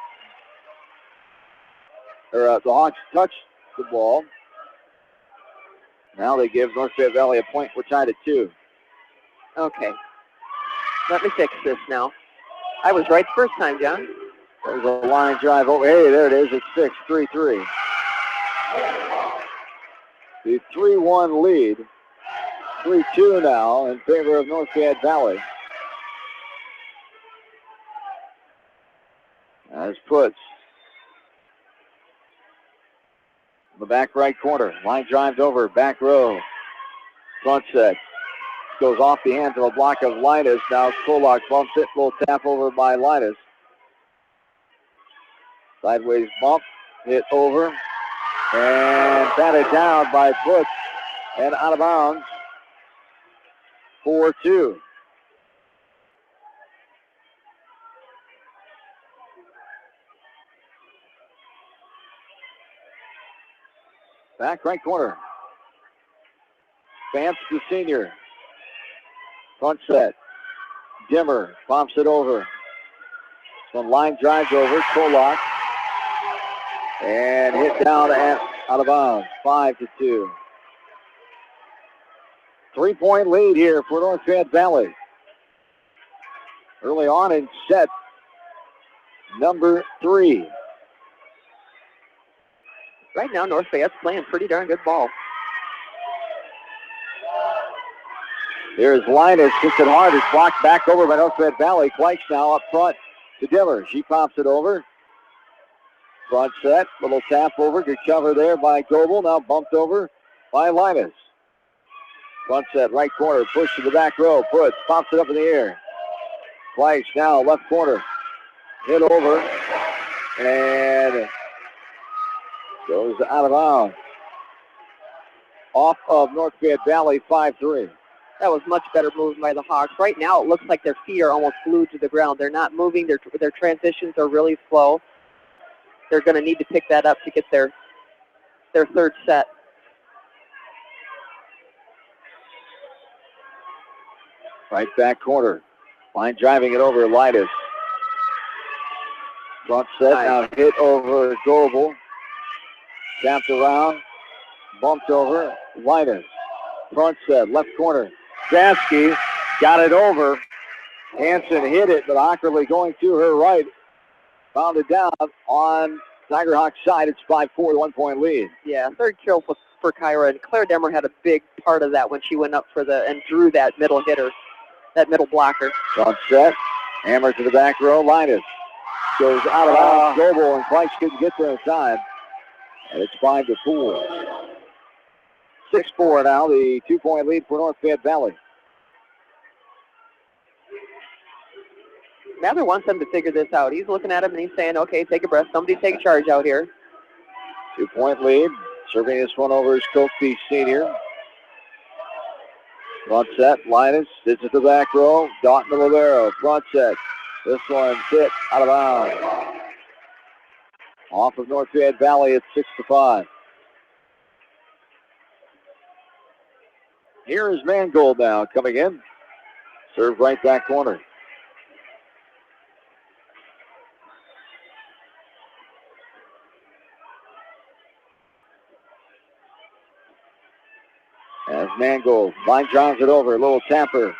Speaker 1: The Hawks touched the ball. Now they give North Fayette Valley a point. We're tied at 2.
Speaker 2: Okay. Let me fix this now. I was right the first time, John.
Speaker 1: There's a line drive over. Hey, there it is. It's 6, 3-3. The 3-1 lead. 3-2 now in favor of North Fayette Valley. As Puts. The back right corner. Line drives over. Back row. Front set. Goes off the hands of a block of Linus. Now Kolak bumps it. Little tap over by Linus. Sideways bump. Hit over. And batted down by Puts. And out of bounds. 4-2. Back right corner. Vance, the senior. Front set. Dimmer bumps it over. Some line drives over. Kolak. And hit down and out of bounds. 5-2. 3-point lead here for North Fayette Valley. Early on in set number 3.
Speaker 2: Right now, North Fayette's playing pretty darn good ball.
Speaker 1: There's Linus, hits it hard. It's blocked back over by North Fayette Valley. Kleitsch now up front to Dimmer. She pops it over. Front set, little tap over. Good cover there by Goebel. Now bumped over by Linus. Front set, right corner, push to the back row. Puts, pops it up in the air. Kleitsch now left corner. Hit over. And goes out of bounds. Off of North Fayette Valley, 5-3.
Speaker 2: That was much better moved by the Hawks. Right now, it looks like their feet are almost glued to the ground. They're not moving. Their transitions are really slow. They're going to need to pick that up to get their third set.
Speaker 1: Right back corner. Line driving it over Linus. Front set, now hit over Goebel. Tapped around. Bumped over Linus. Front set, left corner. Zasky got it over. Hanson hit it, but awkwardly going to her right. Found it down on Tiger Hawk's side. It's 5-4, 1-point lead.
Speaker 2: Yeah, third kill for Kyra, and Claire Demmer had a big part of that when she went up for and drew that middle hitter, that middle blocker.
Speaker 1: Front set, hammer to the back row. Linus goes out of bounds. Goebel and Kleitsch couldn't get there in time. And it's 5-4. 6-4 now, the 2-point lead for North Fayette Valley.
Speaker 2: Mather wants them to figure this out. He's looking at him and he's saying, okay, take a breath. Somebody take charge out here.
Speaker 1: 2-point lead. Serving this one over is Koch, the senior. Front set, Linus, sits at the back row. Dalton Rivero, front set. This one hit out of bounds. Off of North Fayette Valley at 6-5. Here is Mangold now coming in. Serve right back corner. Mangold. Line drives it over. A little tamper.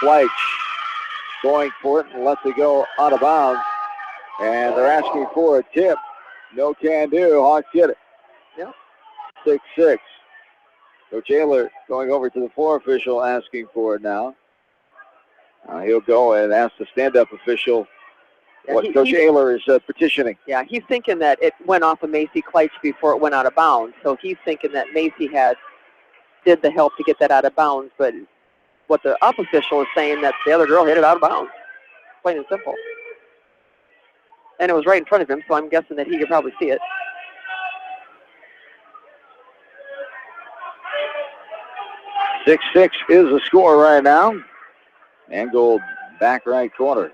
Speaker 1: Fleich going for it and lets it go out of bounds. And they're asking for a tip. No can do. Hawks get it.
Speaker 2: Yep.
Speaker 1: 6-6. Coach Ayler going over to the floor official asking for it now. He'll go and ask the stand-up official what Coach Ayler is petitioning.
Speaker 2: Yeah, he's thinking that it went off of Macy Kleitch before it went out of bounds. So he's thinking that Macy did the help to get that out of bounds. But what the up official is saying that the other girl hit it out of bounds. Plain and simple. And it was right in front of him, so I'm guessing that he could probably see it.
Speaker 1: Six is the score right now. Mangold back right corner.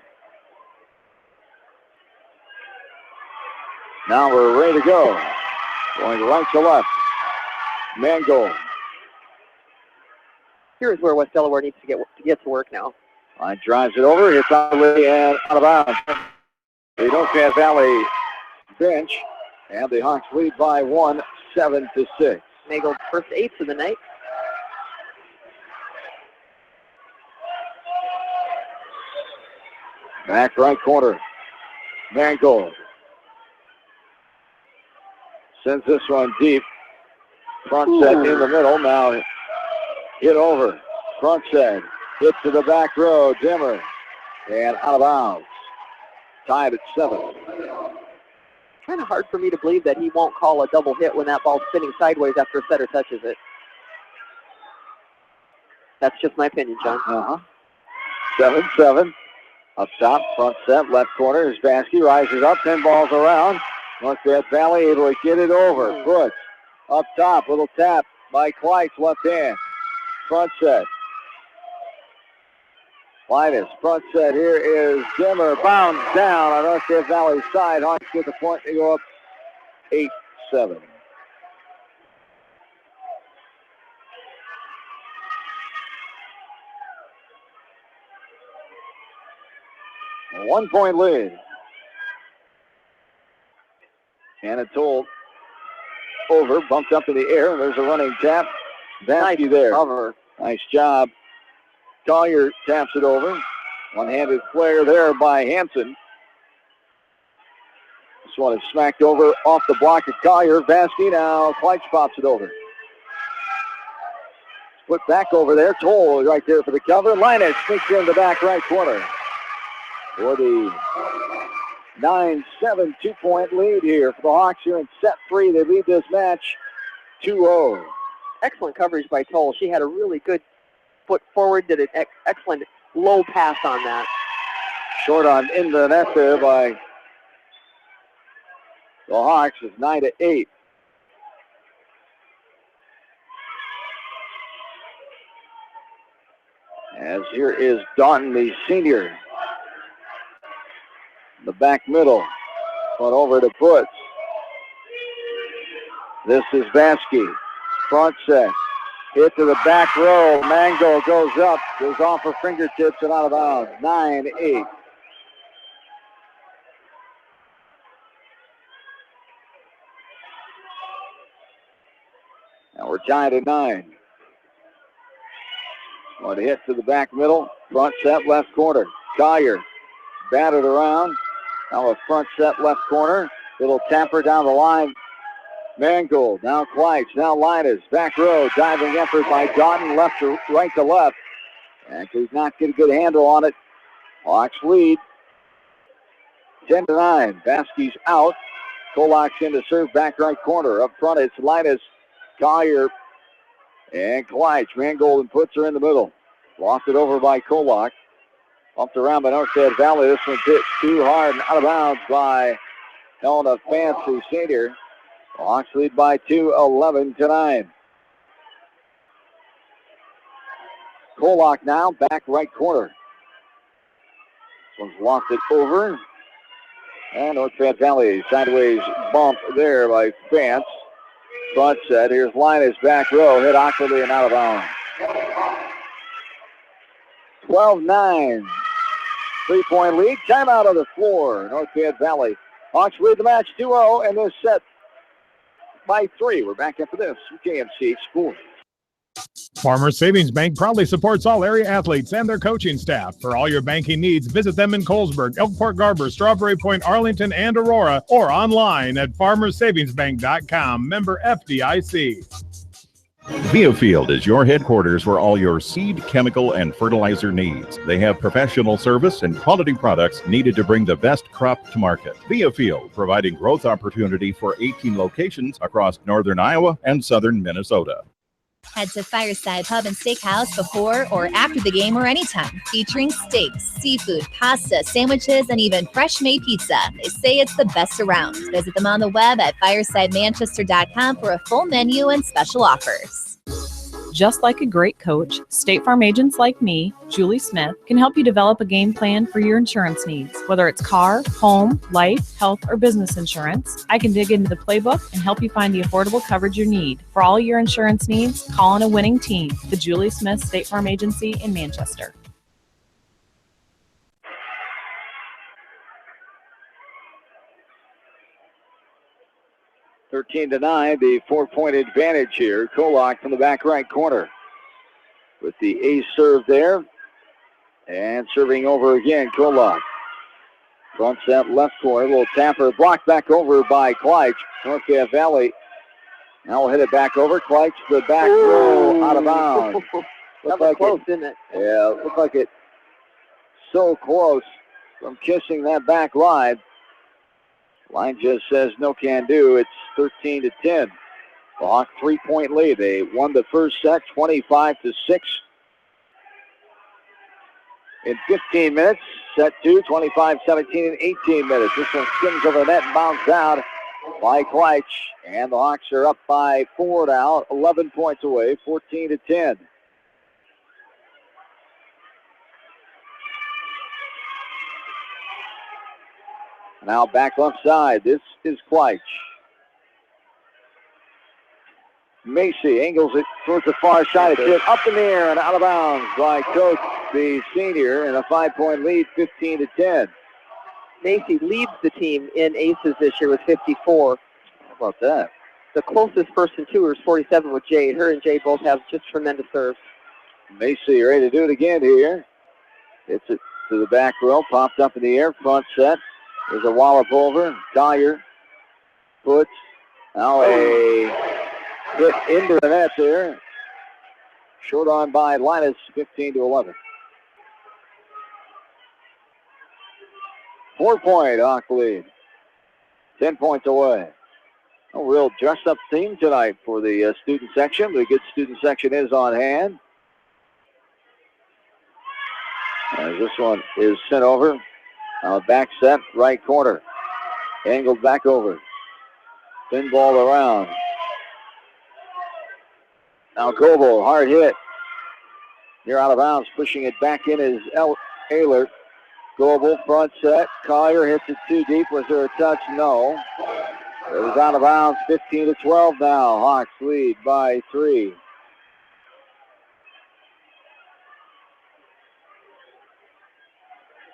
Speaker 1: Now we're ready to go. Going right to left. Mangold.
Speaker 2: Here's where West Delaware needs to get to work now.
Speaker 1: Line drives it over. Hits out of bounds. The North Fayette Valley bench. And the Hawks lead by 1, 7-6.
Speaker 2: Mangold's first eighth of the night.
Speaker 1: Back right corner. Mangold. Sends this one deep. Front set in the middle. Now hit over. Front set. Hit to the back row. Dimmer. And out of bounds. Tied at 7.
Speaker 2: Kind of hard for me to believe that he won't call a double hit when that ball's spinning sideways after a setter touches it. That's just my opinion, John.
Speaker 1: 7-7. Up top, front set, left corner. Zbansky rises up, 10 balls around. North Fayette Valley able to get it over. Brooks up top, little tap by Kleitch, left hand. Front set. Linus, front set. Here is Dimmer. Bounds down on North Fayette Valley's side. Hawks get the point. They go up 8-7. A 1-point lead. Anatole over, bumped up in the air. There's a running tap. Vasky nice there. Cover. Nice job. Collier taps it over. One-handed flare there by Hanson. This one is smacked over off the block of Collier. Vasky now. Kleitch pops it over. Split back over there. Toll right there for the cover. Linus sneaks in the back right corner. For the 9-7 2-point lead here for the Hawks here in set 3. They lead this match 2-0.
Speaker 2: Excellent coverage by Toll. She had a really good foot forward, did an excellent low pass on that.
Speaker 1: Short on in the net there by the Hawks is 9-8. As here is Daunton, the senior. The back middle. Front over to Putz. This is Vasky. Front set. Hit to the back row. Mango goes up. Goes off her fingertips and out of bounds. 9-8. Now we're tied at 9. One hit to the back middle. Front set left corner. Collier batted around. Now a front set left corner. Little tamper down the line. Mangold. Now Kleitch. Now Linus. Back row. Diving effort by Daunton. Left to right to left. And could not get a good handle on it. Hawks lead. 10-9. Vasky's out. Kolak's in to serve back right corner. Up front it's Linus, Collier, and Kleitch. Mangold puts her in the middle. Lost it over by Kolak. Bumped around by North Fayette Valley. This one hit too hard and out of bounds by Helena Fancy Senior. Hawks lead by 2, 11-9. Kolak now back right corner. This one's lofted over. And North Fayette Valley sideways bump there by Vance. Front set. Here's Linus back row. Hit awkwardly and out of bounds. 12-9. 3-point lead. Timeout on the floor. North Fayette Valley. Hawks lead the match 2-0, and they're set by 3. We're back after this. KMCH Sports.
Speaker 4: Farmers Savings Bank proudly supports all area athletes and their coaching staff. For all your banking needs, visit them in Colesburg, Elkport Garber, Strawberry Point, Arlington, and Aurora, or online at farmersavingsbank.com. Member FDIC.
Speaker 5: Viafield is your headquarters for all your seed, chemical, and fertilizer needs. They have professional service and quality products needed to bring the best crop to market. Viafield, providing growth opportunity for 18 locations across northern Iowa and southern Minnesota.
Speaker 6: Head to Fireside Pub and Steakhouse before or after the game or anytime, featuring steaks, seafood, pasta, sandwiches, and even fresh-made pizza. They say it's the best around. Visit them on the web at firesidemanchester.com for a full menu and special offers.
Speaker 15: Just like a great coach, State Farm agents like me, Julie Smith, can help you develop a game plan for your insurance needs. Whether it's car, home, life, health, or business insurance, I can dig into the playbook and help you find the affordable coverage you need. For all your insurance needs, call on a winning team. The Julie Smith State Farm Agency in Manchester.
Speaker 1: $13-9, the 4-point advantage here. Kolak from the back right corner with the ace serve there. And serving over again, Kolak. Front set left corner, little tapper, blocked back over by Kleitz. Northfield Valley now will hit it back over. Kleitz, the back row out of bounds.
Speaker 2: That was close, didn't it?
Speaker 1: Yeah, it looked like it so close from kissing that back line. Line just says no can do. It's 13-10. The Hawk 3-point lead. They won the first set 25-6. In 15 minutes, set 2, 25-17 in 18 minutes. This one skims over the net and bounces out by Kleitz. And the Hawks are up by 4 now, 11 points away, 14-10. Now back left side. This is Kleitz. Macy angles it towards the far side. It's hit up in the air and out of bounds by Coates, the senior, and a 5-point lead, 15-10.
Speaker 2: Macy leads the team in aces this year with 54.
Speaker 1: How about that?
Speaker 2: The closest person to her is 47 with Jade. Her and Jade both have just tremendous serves.
Speaker 1: Macy ready to do it again here. Hits it to the back row, popped up in the air, front set. There's a wallop over. Collier puts now a hit into the net there. Short on by Linus, 15-11. 4-point Hawk lead. 10 points away. A real dress-up theme tonight for the student section. The good student section is on hand. As this one is sent over. Back set, right corner. Angled back over. Thin ball around. Now Goebel, hard hit. Near out of bounds, pushing it back in is Ehlert. Goebel, front set. Collier hits it too deep. Was there a touch? No. It was out of bounds, 15-12 now. Hawks lead by 3.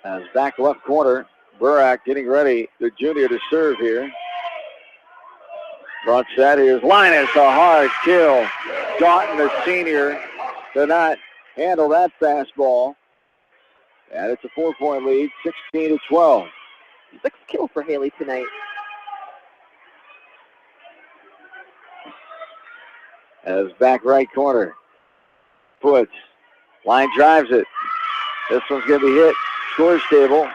Speaker 1: As back left corner, Burak getting ready, the junior, to serve here. Front set, here's Linus, a hard kill. Doughton, the senior, did not handle that fastball. And it's a 4-point lead, 16-12.
Speaker 2: 6 kills for Haley tonight.
Speaker 1: As back right corner, puts, line drives it. This one's going to be hit. Scores table.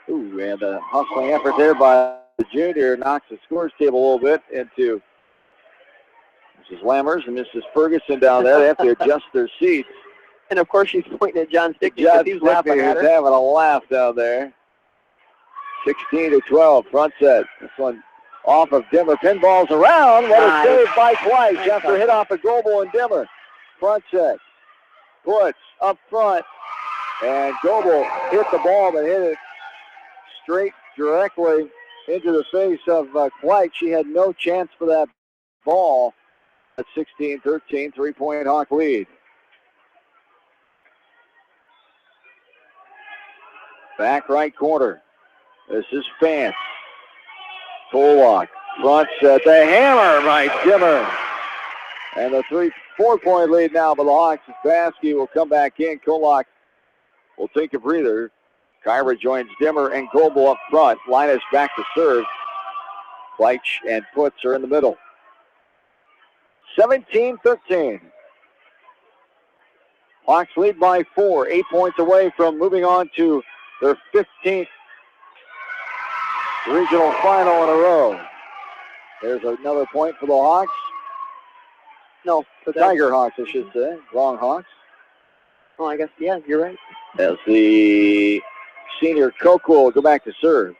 Speaker 1: Ooh, and a hustling effort there by the junior knocks the scores table a little bit into Mrs. Lammers and Mrs. Ferguson down there. They have to adjust their seats.
Speaker 2: And of course, she's pointing at John Stickney.
Speaker 1: John
Speaker 2: He's laughing at her.
Speaker 1: having a laugh down there. 16-12, front set. This one off of Dimmer. Pinballs around. What a save by Kleitz after hit off of Goebel and Dimmer. Front set. Puts up front. And Goebel hit the ball, but hit it straight directly into the face of Kleitz. She had no chance for that ball. At 16-13, 3-point Hawk lead. Back right corner. This is Fance. Kolak. Front set. The hammer by Dimmer. And the 4-point lead now by the Hawks. Vasky will come back in. Kolak will take a breather. Kyra joins Dimmer and Goebel up front. Linus back to serve. Leitch and Putz are in the middle. 17-13. Hawks lead by 4. 8 points away from moving on to their 15th regional final in a row. There's another point for the Hawks.
Speaker 2: No,
Speaker 1: the Tiger Hawks, I should say. Wrong Hawks.
Speaker 2: Oh, I guess, yeah, you're right.
Speaker 1: As the senior Coco will go back to serve.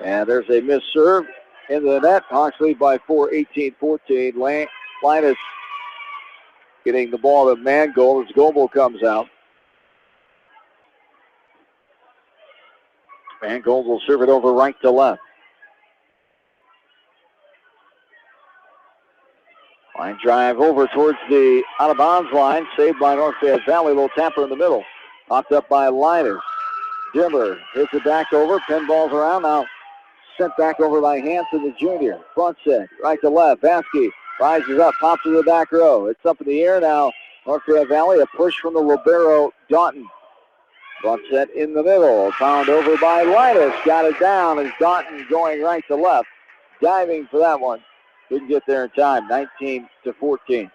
Speaker 1: And there's a missed serve into the net. Hawks lead by 4, 18-14. Linus getting the ball to Mangold as Goebel comes out. Mangold will serve it over right to left. Line drive over towards the out-of-bounds line. Saved by North Fayette Valley. Little tapper in the middle. Knocked up by Linus. Dimmer hits it back over. Pinballs around now. Sent back over by Hanson, the junior. Front set, right to left. Vasky rises up, pops to the back row. It's up in the air now. North Fayette Valley, a push from the libero, Daughton. Front set in the middle. Found over by Linus. Got it down as Daughton going right to left. Diving for that one. Didn't get there in time. 19-14.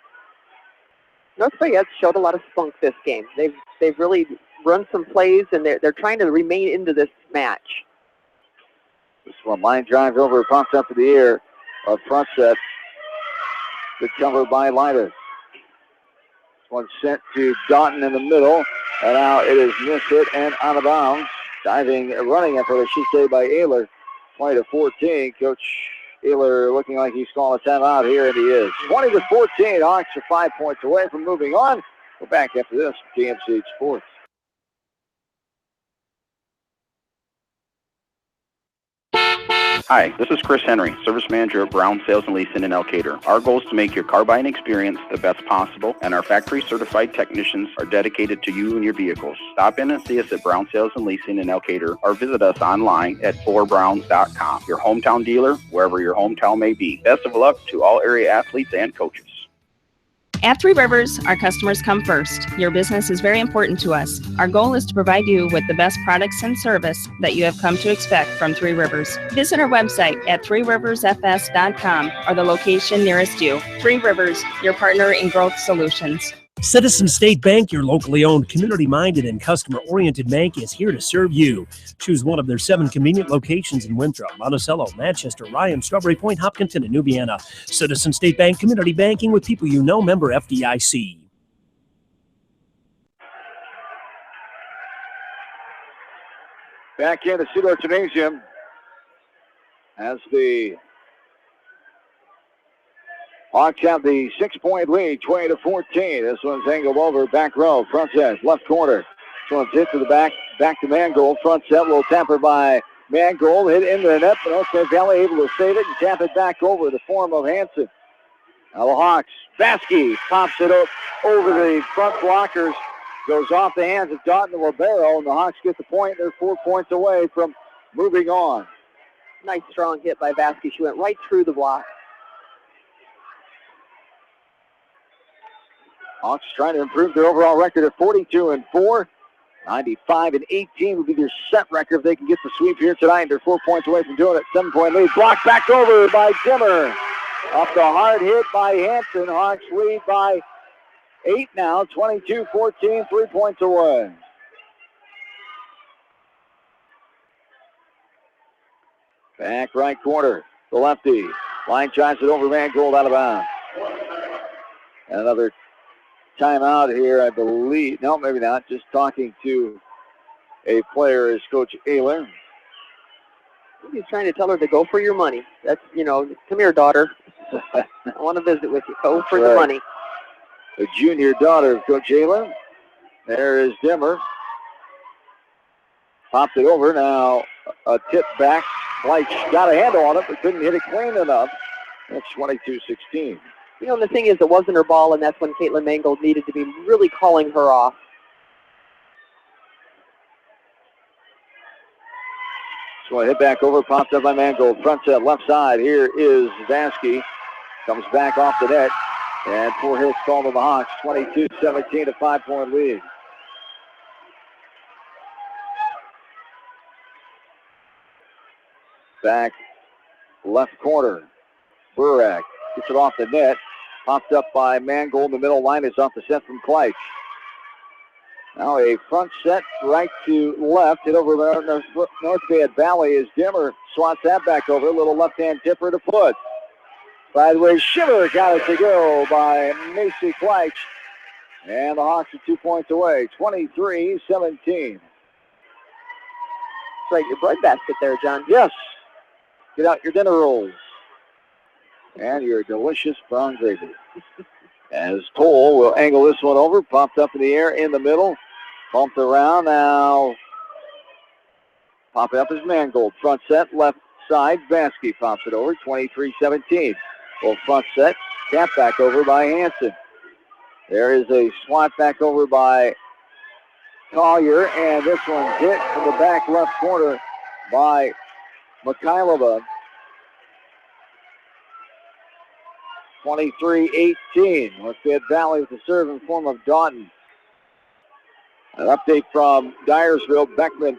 Speaker 2: North Fayette showed a lot of spunk this game. They've really run some plays, and they're trying to remain into this match.
Speaker 1: This one, line drives over, pops up in the air. A front set. Good cover by Linus. This one sent to Daughton in the middle. And now it is missed hit and out of bounds. Diving, running effort, I should say, by Ayler. 20-14. Coach Ayler looking like he's calling a timeout here, and he is. 20-14. Hawks are 5 points away from moving on. We're back after this. GMC Sports.
Speaker 7: Hi, this is Chris Henry, Service Manager at Brown Sales and Leasing in Elkader. Our goal is to make your car buying experience the best possible, and our factory-certified technicians are dedicated to you and your vehicles. Stop in and see us at Brown Sales and Leasing in Elkader, or visit us online at 4browns.com. Your hometown dealer, wherever your hometown may be. Best of luck to all area athletes and coaches.
Speaker 16: At Three Rivers, our customers come first. Your business is very important to us. Our goal is to provide you with the best products and service that you have come to expect from Three Rivers. Visit our website at threeriversfs.com or the location nearest you. Three Rivers, your partner in growth solutions.
Speaker 10: Citizen State Bank, your locally owned, community-minded, and customer-oriented bank, is here to serve you. Choose one of their 7 convenient locations in Winthrop, Monticello, Manchester, Ryan, Strawberry Point, Hopkinton, and New Vienna. Citizen State Bank, community banking with people you know, member FDIC.
Speaker 1: Back in the Cedar Gymnasium as the Hawks have the 6-point lead, 20-14. This one's angled over, back row, front set, left corner. This one's hit to the back to Mangold. Front set, little temper by Mangold, hit into the net, but North Fayette Valley able to save it and tap it back over the form of Hanson. Now the Hawks, Vasky pops it up over the front blockers, goes off the hands of Daughton, the libero, and the Hawks get the point. They're 4 points away from moving on.
Speaker 2: Nice strong hit by Vasky. She went right through the block.
Speaker 1: Hawks trying to improve their overall record at 42-4. 95-18 would be their set record if they can get the sweep here tonight. They're 4 points away from doing it. 7-point lead. Blocked back over by Dimmer. Off the hard hit by Hanson. Hawks lead by 8 now. 22-14. 3 points away. Back right corner. The lefty. Line drives it over. Mangold out of bounds. And another timeout here, I believe. No, maybe not. Just talking to a player is Coach Ayler.
Speaker 2: He's trying to tell her to go for your money. That's, come here, daughter. I want to visit with you. Go for the money.
Speaker 1: The junior daughter of Coach Ayler. There is Dimmer. Popped it over. Now a tip back. Leitch got a handle on it, but couldn't hit it clean enough. That's 22-16.
Speaker 2: The thing is, it wasn't her ball, and that's when Caitlin Mangold needed to be really calling her off.
Speaker 1: So a hit back over, popped up by Mangold. Front set, left side. Here is Vasky. Comes back off the net. And 4 hits called to the Hawks. 22-17, a 5-point lead. Back left corner. Burak gets it off the net. Popped up by Mangold. The middle line is off the set from Kleitsch. Now a front set right to left. Hit over North Fayette Valley as Dimmer swats that back over. A little left-hand tipper to put. By the way, Shiver got it to go by Macy Kleitsch. And the Hawks are 2 points away. 23-17.
Speaker 2: Right, your breadbasket there, John.
Speaker 1: Yes. Get out your dinner rolls. And your delicious brown gravy. As Toll will angle this one over. Popped up in the air in the middle. Bumped around. Now popping up is Mangold. Front set, left side. Vasky pops it over. 23-17. Well, front set. Tap back over by Hanson. There is a swat back over by Collier. And this one's hit from the back left corner by Mikhailova. 23-18. North Fayette Valley with the serve in form of Daughton. An update from Dyersville. Beckman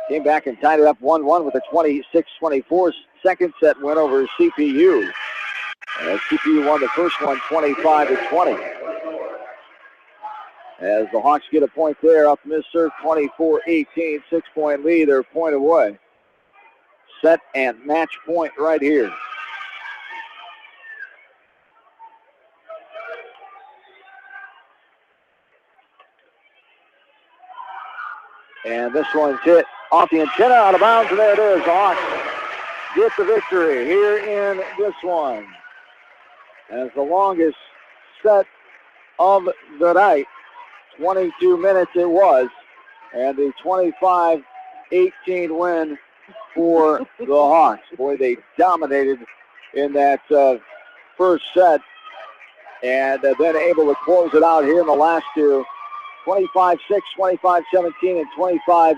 Speaker 1: came back and tied it up 1-1 with a 26-24 second set win over CPU. CPU won the first one 25-20. As the Hawks get a point there off the missed serve, 24-18, 6-point lead. They're a point away. Set and match point right here. And this one's hit off the antenna, out of bounds, and there it is. The Hawks get the victory here in this one. As the longest set of the night, 22 minutes it was, and the 25-18 win for the Hawks. Boy, they dominated in that first set, and then able to close it out here in the last two. 25-6, 25-17, and 25-18.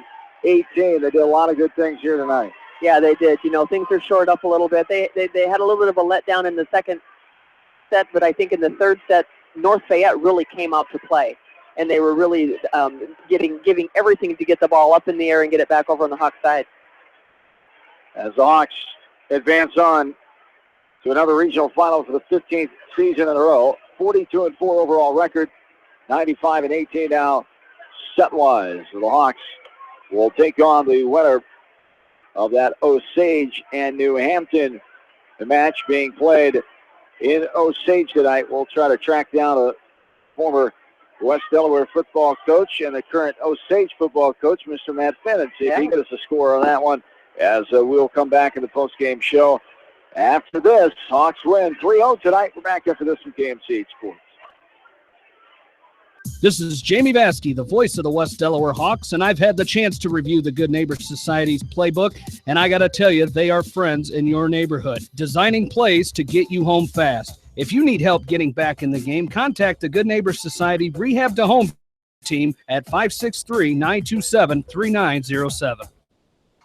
Speaker 1: They did a lot of good things here tonight.
Speaker 2: Yeah, they did. You know, things are shored up a little bit. They had a little bit of a letdown in the second set, but I think in the third set, North Fayette really came out to play. And they were really giving everything to get the ball up in the air and get it back over on the Hawks side.
Speaker 1: As the Hawks advance on to another regional final for the 15th season in a row, 42-4 overall record. 95-18 now set-wise. So the Hawks will take on the winner of that Osage and New Hampton match being played in Osage tonight. We'll try to track down a former West Delaware football coach and the current Osage football coach, Mr. Matt Finn, and see if he gets a score on that one as we'll come back in the post-game show. After this, Hawks win 3-0 tonight. We're back after this from KMCH Sports.
Speaker 3: This is Jamie Vasky, the voice of the West Delaware Hawks, and I've had the chance to review the Good Neighbor Society's playbook, and I got to tell you, they are friends in your neighborhood, designing plays to get you home fast. If you need help getting back in the game, contact the Good Neighbor Society Rehab to Home team at 563-927-3907.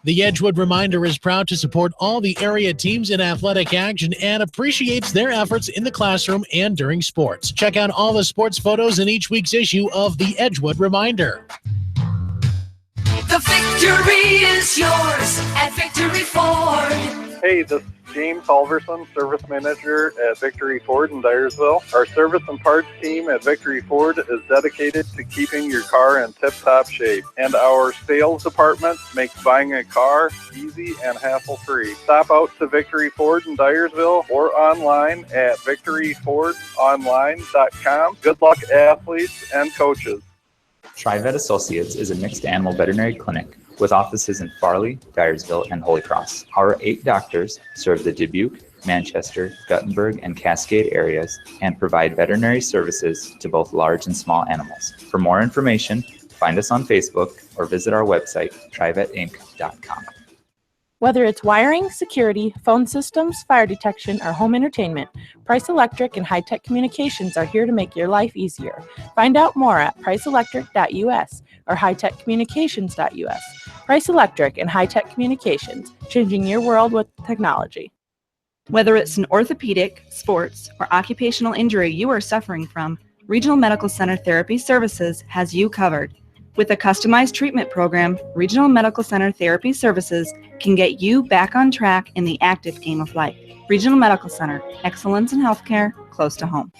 Speaker 11: The Edgewood Reminder is proud to support all the area teams in athletic action and appreciates their efforts in the classroom and during sports. Check out all the sports photos in each week's issue of the Edgewood Reminder.
Speaker 8: The victory is yours at Victory Ford.
Speaker 25: Hey, this is James Halverson, Service Manager at Victory Ford in Dyersville. Our service and parts team at Victory Ford is dedicated to keeping your car in tip-top shape. And our sales department makes buying a car easy and hassle-free. Stop out to Victory Ford in Dyersville or online at victoryfordonline.com. Good luck, athletes and coaches.
Speaker 9: TriVet Associates is a mixed animal veterinary clinic with offices in Farley, Dyersville, and Holy Cross. Our 8 doctors serve the Dubuque, Manchester, Guttenberg, and Cascade areas and provide veterinary services to both large and small animals. For more information, find us on Facebook or visit our website, trivetinc.com.
Speaker 15: Whether it's wiring, security, phone systems, fire detection, or home entertainment, Price Electric and High Tech Communications are here to make your life easier. Find out more at priceelectric.us or hightechcommunications.us. Price Electric and High Tech Communications, changing your world with technology.
Speaker 16: Whether it's an orthopedic, sports, or occupational injury you are suffering from, Regional Medical Center Therapy Services has you covered. With a customized treatment program, Regional Medical Center Therapy Services can get you back on track in the active game of life. Regional Medical Center, excellence in healthcare, close to home.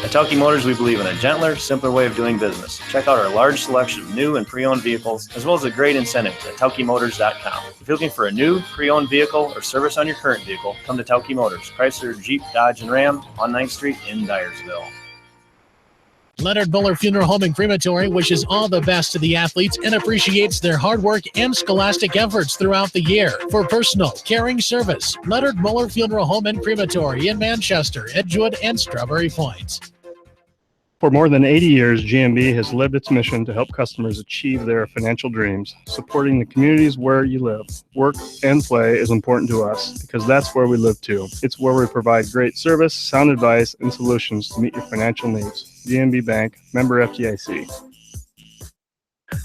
Speaker 12: At Telke Motors, we believe in a gentler, simpler way of doing business. Check out our large selection of new and pre-owned vehicles, as well as a great incentive at TelkeMotors.com. If you're looking for a new, pre-owned vehicle or service on your current vehicle, come to Telke Motors, Chrysler, Jeep, Dodge, and Ram on 9th Street in Dyersville.
Speaker 11: Leonard Muller Funeral Home and Crematory wishes all the best to the athletes and appreciates their hard work and scholastic efforts throughout the year. For personal, caring service, Leonard Muller Funeral Home and Crematory in Manchester, Edgewood, and Strawberry Point.
Speaker 13: For more than 80 years, GMB has lived its mission to help customers achieve their financial dreams. Supporting the communities where you live, work, and play is important to us because that's where we live too. It's where we provide great service, sound advice, and solutions to meet your financial needs. GMB Bank, member FDIC.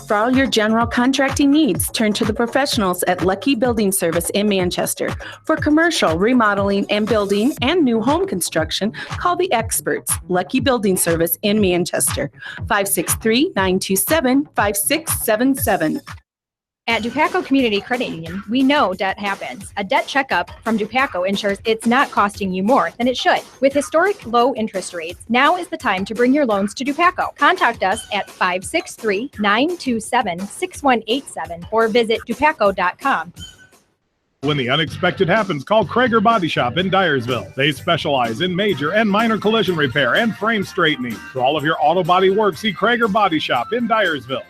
Speaker 14: For all your general contracting needs, turn to the professionals at Lucky Building Service in Manchester. For commercial, remodeling, and building, and new home construction, call the experts, Lucky Building Service in Manchester, 563-927-5677.
Speaker 19: At Dupaco Community Credit Union, we know debt happens. A debt checkup from Dupaco ensures it's not costing you more than it should. With historic low interest rates, now is the time to bring your loans to Dupaco. Contact us at 563-927-6187 or visit dupaco.com.
Speaker 4: When the unexpected happens, call Krager Body Shop in Dyersville. They specialize in major and minor collision repair and frame straightening. For all of your auto body work, see Krager Body Shop in Dyersville.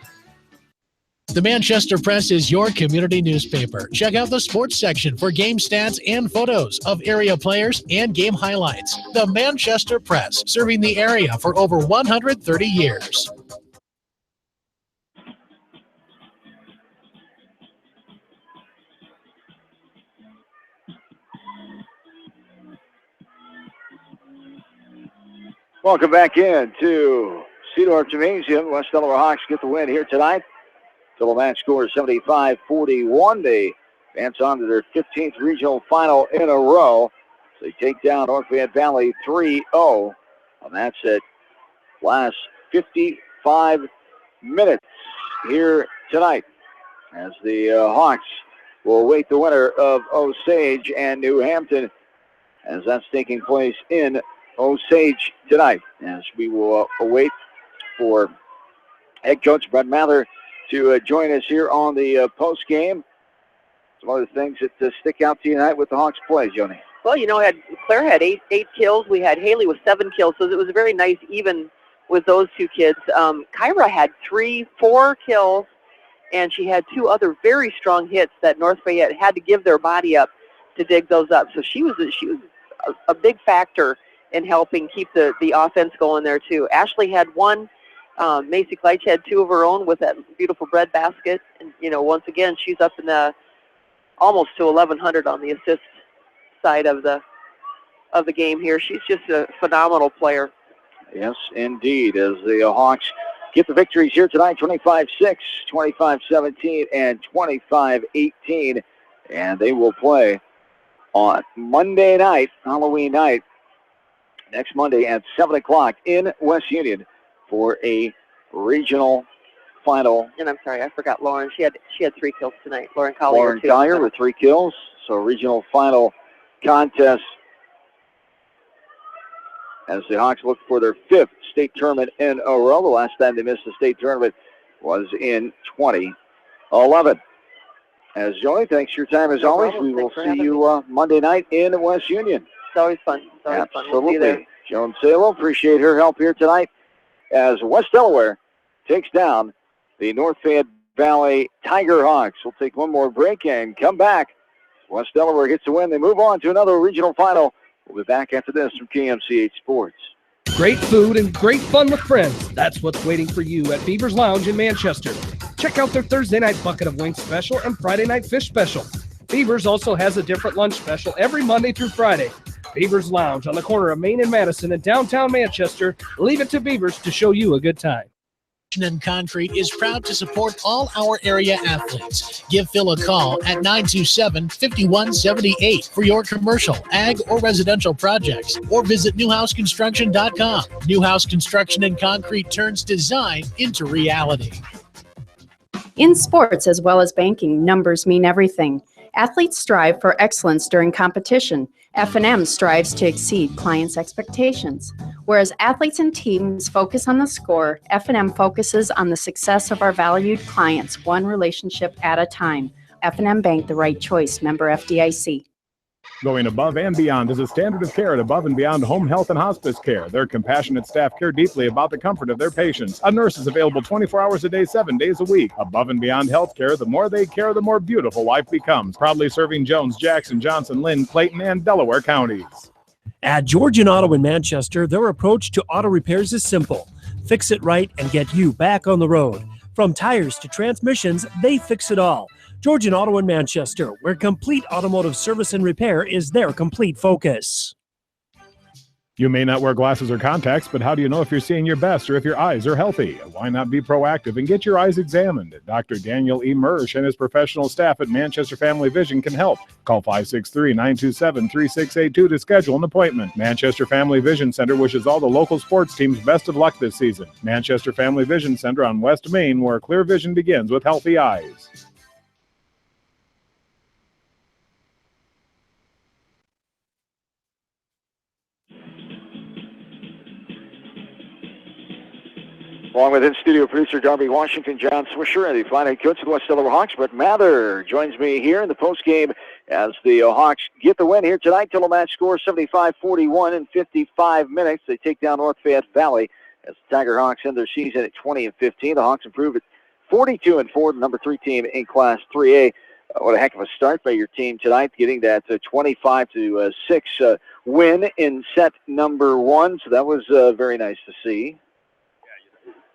Speaker 11: The Manchester Press is your community newspaper. Check out the sports section for game stats and photos of area players and game highlights. The Manchester Press, serving the area for over 130 years.
Speaker 1: Welcome back in to Cedar Gymnasium. West Delaware Hawks get the win here tonight. Total match score is 75-41. They advance on to their 15th regional final in a row. So they take down North Fayette Valley 3-0. And that's it. Last 55 minutes here tonight as the Hawks will await the winner of Osage and New Hampton as that's taking place in Osage tonight. As we will await for head coach Brett Mather to join us here on the post game. Some other things that stick out to you tonight with the Hawks play, Joni.
Speaker 2: Well, Claire had eight kills. We had Haley with 7 kills, so it was very nice even with those two kids. Kyra had 4 kills, and she had 2 other very strong hits that North Fayette had to give their body up to dig those up. So she was a big factor in helping keep the offense going there too. Ashley had 1. Macy Kleitch had 2 of her own with that beautiful bread basket. And, once again, she's up in the almost to 1,100 on the assist side of the game here. She's just a phenomenal player.
Speaker 1: Yes, indeed, as the Hawks get the victories here tonight, 25-6, 25-17, and 25-18. And they will play on Monday night, Halloween night, next Monday at 7 o'clock in West Union for a regional final.
Speaker 2: And I'm sorry, I forgot Lauren. She had 3 kills tonight. Lauren Collier,
Speaker 1: Lauren Collier with 3 kills. So regional final contest as the Hawks look for their 5th state tournament in a row. The last time they missed the state tournament was in 2011. As Joey, thanks for your time as always. We will see you Monday night in West Union.
Speaker 2: It's always fun.
Speaker 1: Absolutely.
Speaker 2: We'll
Speaker 1: Joan Salo, appreciate her help here tonight as West Delaware takes down the North Fayette Valley Tiger Hawks. We'll take one more break and come back. West Delaware gets a win. They move on to another regional final. We'll be back after this from KMCH Sports.
Speaker 3: Great food and great fun with friends. That's what's waiting for you at Beaver's Lounge in Manchester. Check out their Thursday night bucket of wings special and Friday night fish special. Beavers also has a different lunch special every Monday through Friday. Beavers Lounge on the corner of Main and Madison in downtown Manchester. Leave it to Beavers to show you a good time.
Speaker 11: And Concrete is proud to support all our area athletes. Give Phil a call at 927-5178 for your commercial, ag, or residential projects, or visit newhouseconstruction.com. Newhouse Construction and Concrete turns design into reality.
Speaker 17: In sports as well as banking, numbers mean everything. Athletes strive for excellence during competition. F&M strives to exceed clients' expectations. Whereas athletes and teams focus on the score, F&M focuses on the success of our valued clients, one relationship at a time. F&M Bank, the right choice. Member FDIC.
Speaker 4: Going above and beyond is a standard of care at Above and Beyond Home Health and Hospice Care. Their compassionate staff care deeply about the comfort of their patients. A nurse is available 24 hours a day, 7 days a week. Above and Beyond Healthcare, the more they care, the more beautiful life becomes. Proudly serving Jones, Jackson, Johnson, Lynn, Clayton, and Delaware counties.
Speaker 10: At Georgian Auto in Manchester, their approach to auto repairs is simple. Fix it right and get you back on the road. From tires to transmissions, they fix it all. Georgian Auto in Manchester, where complete automotive service and repair is their complete focus.
Speaker 4: You may not wear glasses or contacts, but how do you know if you're seeing your best or if your eyes are healthy? Why not be proactive and get your eyes examined? Dr. Daniel E. Mersch and his professional staff at Manchester Family Vision can help. Call 563-927-3682 to schedule an appointment. Manchester Family Vision Center wishes all the local sports teams best of luck this season. Manchester Family Vision Center on West Main, where clear vision begins with healthy eyes.
Speaker 1: Along with in-studio producer Darby Washington, John Swisher, and the fine head coach of the West Delaware Hawks, Brett Mather, joins me here in the postgame as the Hawks get the win here tonight. Total match score 75-41 in 55 minutes. They take down North Fayette Valley as the Tiger Hawks end their season at 20-15. The Hawks improve at 42-4, the number 3 team in Class 3A. What a heck of a start by your team tonight, getting that 25-6 win in set number 1. So that was very nice to see.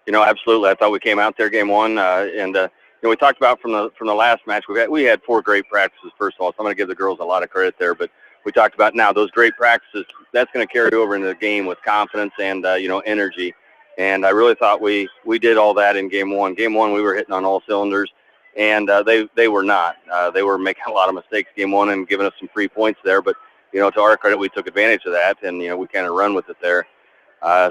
Speaker 18: You know, absolutely. I thought we came out there game 1, and you know, we talked about from the last match. We had 4 great practices. First of all, so I'm going to give the girls a lot of credit there. But we talked about now those great practices. That's going to carry over into the game with confidence and you know, energy. And I really thought we did all that in game 1. Game 1, we were hitting on all cylinders, and they were not. They were making a lot of mistakes game 1 and giving us some free points there. But you know, to our credit, we took advantage of that, and you know, we kind of run with it there.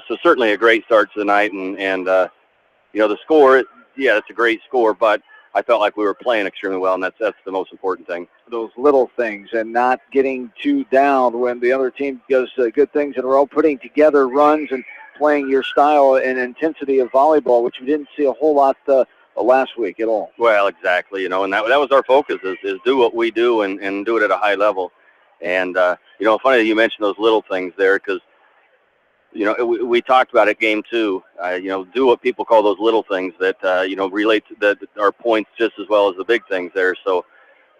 Speaker 18: So certainly a great start to the night, and you know, the score, yeah, it's a great score, but I felt like we were playing extremely well, and that's the most important thing.
Speaker 1: Those little things and not getting too down when the other team does good things in a row, putting together runs and playing your style and intensity of volleyball, which we didn't see a whole lot last week at all.
Speaker 18: Well, exactly, you know, and that was our focus is do what we do and do it at a high level. And, you know, funny that you mentioned those little things there, because you know, we talked about it game 2, you know, do what people call those little things that, you know, relate to our points just as well as the big things there. So,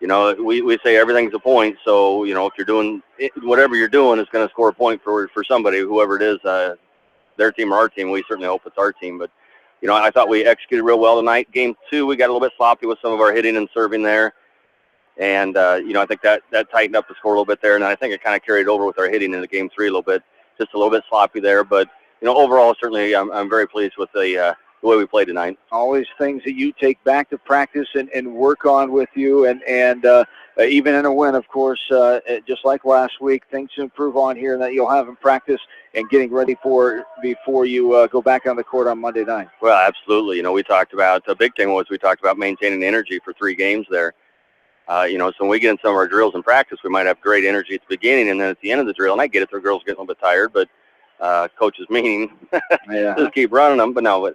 Speaker 18: you know, we say everything's a point. So, you know, if you're doing whatever you're doing is going to score a point for somebody, whoever it is, their team or our team. We certainly hope it's our team. But, you know, I thought we executed real well tonight. Game 2, we got a little bit sloppy with some of our hitting and serving there. And, you know, I think that tightened up the score a little bit there. And I think it kind of carried over with our hitting into game 3 a little bit. Just a little bit sloppy there, but you know, overall, certainly, I'm very pleased with the way we played tonight.
Speaker 1: Always things that you take back to practice and work on with you, and even in a win, of course, just like last week, things to improve on here, and that you'll have in practice and getting ready for before you go back on the court on Monday night.
Speaker 18: Well, absolutely. You know, we talked about the big thing was we talked about maintaining energy for 3 games there. You know, so when we get in some of our drills in practice, we might have great energy at the beginning, and then at the end of the drill, and I get it, the girls getting a little bit tired, but coach's meaning just keep running them. But no, you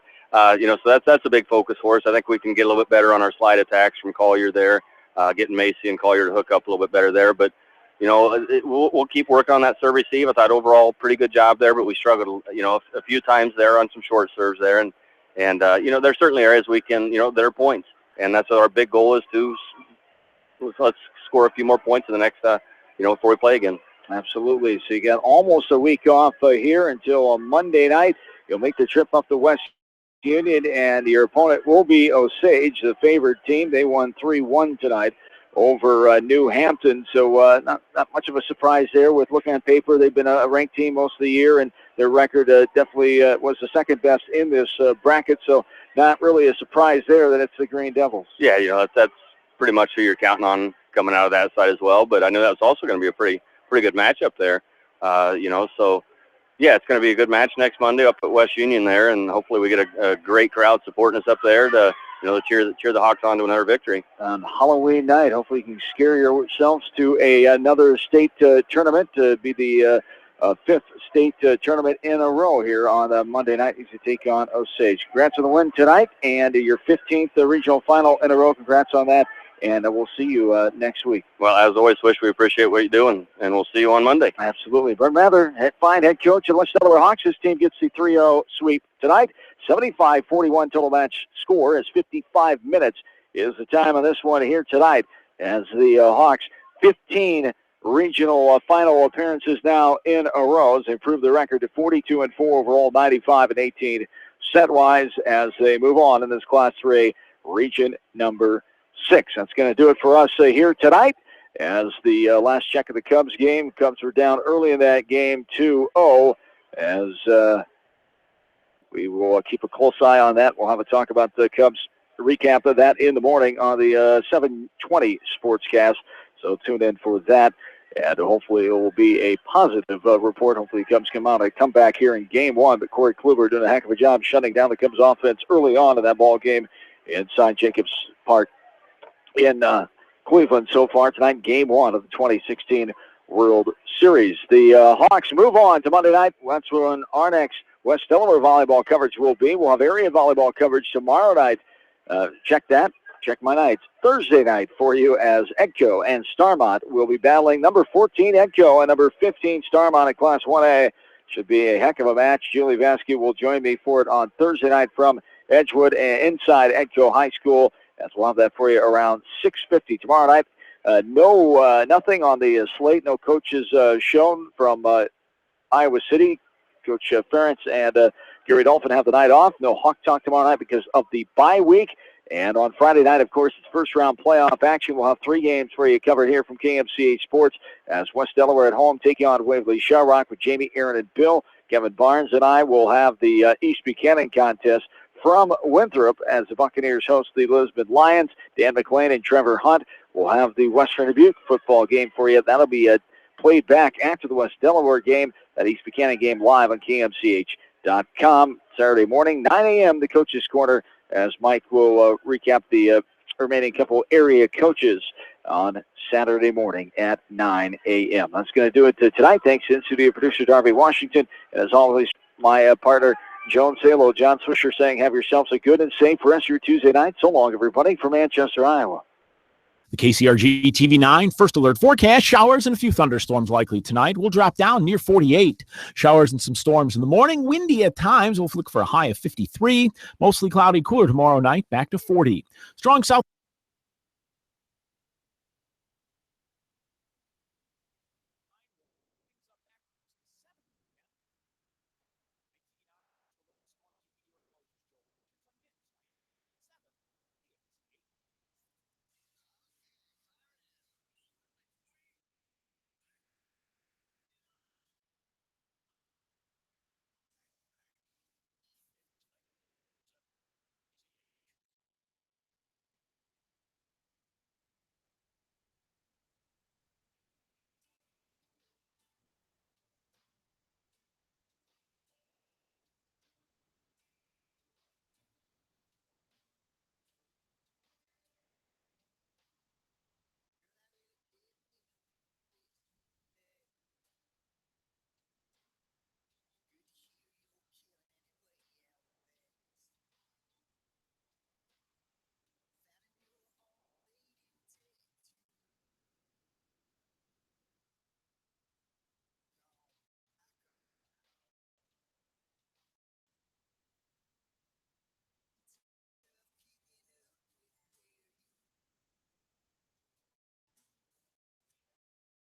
Speaker 18: know, so that's a big focus for us. I think we can get a little bit better on our slide attacks from Collier there, getting Macy and Collier to hook up a little bit better there. But you know, we'll keep working on that serve receive. I thought overall pretty good job there, but we struggled, you know, a few times there on some short serves there, and you know, there's certainly areas we can, you know, that are points, and that's what our big goal is to. Let's score a few more points in the next, you know, before we play again.
Speaker 1: Absolutely. So you got almost a week off here until Monday night. You'll make the trip up to West Union, and your opponent will be Osage, the favored team. They won 3-1 tonight over New Hampton. So not much of a surprise there. With looking on paper, they've been a ranked team most of the year, and their record definitely was the second best in this bracket. So not really a surprise there that it's the Green Devils.
Speaker 18: Yeah, that's pretty much who you're counting on coming out of that side as well. But I know that's also going to be a pretty good matchup there. So yeah, it's going to be a good match next Monday up at West Union there, and hopefully we get a great crowd supporting us up there to cheer the Hawks on to another victory.
Speaker 1: On Halloween night, hopefully you can scare yourselves to another state tournament to be the fifth state tournament in a row here on Monday night as you take on Osage. Congrats on the win tonight and your 15th regional final in a row. Congrats on that, and we'll see you next week.
Speaker 18: Well, as always, we appreciate what you're doing, and we'll see you on Monday.
Speaker 1: Absolutely. Brent Mather, head coach of the West Delaware Hawks. His team gets the 3-0 sweep tonight. 75-41 total match score as 55 minutes is the time on this one here tonight as the Hawks 15 regional final appearances now in a row as they improve the record to 42-4 overall, 95-18 set-wise as they move on in this Class 3 region number 6. That's going to do it for us here tonight as the last check of the Cubs game. Cubs were down early in that game 2-0 as we will keep a close eye on that. We'll have a talk about the Cubs recap of that in the morning on the 7:20 Sportscast. So tune in for that, and hopefully it will be a positive report. Hopefully the Cubs come back here in Game 1. But Corey Kluber doing a heck of a job shutting down the Cubs offense early on in that ball game inside Jacobs Park in Cleveland so far tonight, Game 1 of the 2016 World Series. The Hawks move on to Monday night. That's when our next West Delaware volleyball coverage will be. We'll have area volleyball coverage tomorrow night. Check that. Check my nights. Thursday night for you as Edco and Starmont will be battling number 14 Edco and number 15 Starmont in Class 1A. Should be a heck of a match. Julie Vasquez will join me for it on Thursday night from Edgewood and inside Edco High School. As we'll have that for you around 6:50 tomorrow night. Nothing on the slate. No coaches shown from Iowa City. Coach Ferentz and Gary Dolphin have the night off. No Hawk Talk tomorrow night because of the bye week. And on Friday night, of course, it's first-round playoff action. We'll have 3 games for you covered here from KMCH Sports as West Delaware at home taking on Waverly Shell Rock with Jamie, Aaron, and Bill. Kevin Barnes and I will have the East Buchanan contest from Winthrop as the Buccaneers host the Lisbon Lions. Dan McLean and Trevor Hunt will have the Western Dubuque football game for you. That'll be played back after the West Delaware game, that East Buchanan game live on KMCH.com. Saturday morning, 9 a.m., the Coach's Corner, as Mike will recap the remaining couple area coaches on Saturday morning at 9 a.m. That's going to do it tonight. Thanks to studio producer Darby Washington. And as always, my partner, Joan Salo, John Swisher saying have yourselves a good and safe rest of your Tuesday night. So long, everybody, from Manchester, Iowa.
Speaker 20: The KCRG TV9 first alert forecast: showers and a few thunderstorms likely tonight. Will drop down near 48. Showers and some storms in the morning. Windy at times. We'll look for a high of 53. Mostly cloudy, cooler tomorrow night, back to 40. Strong south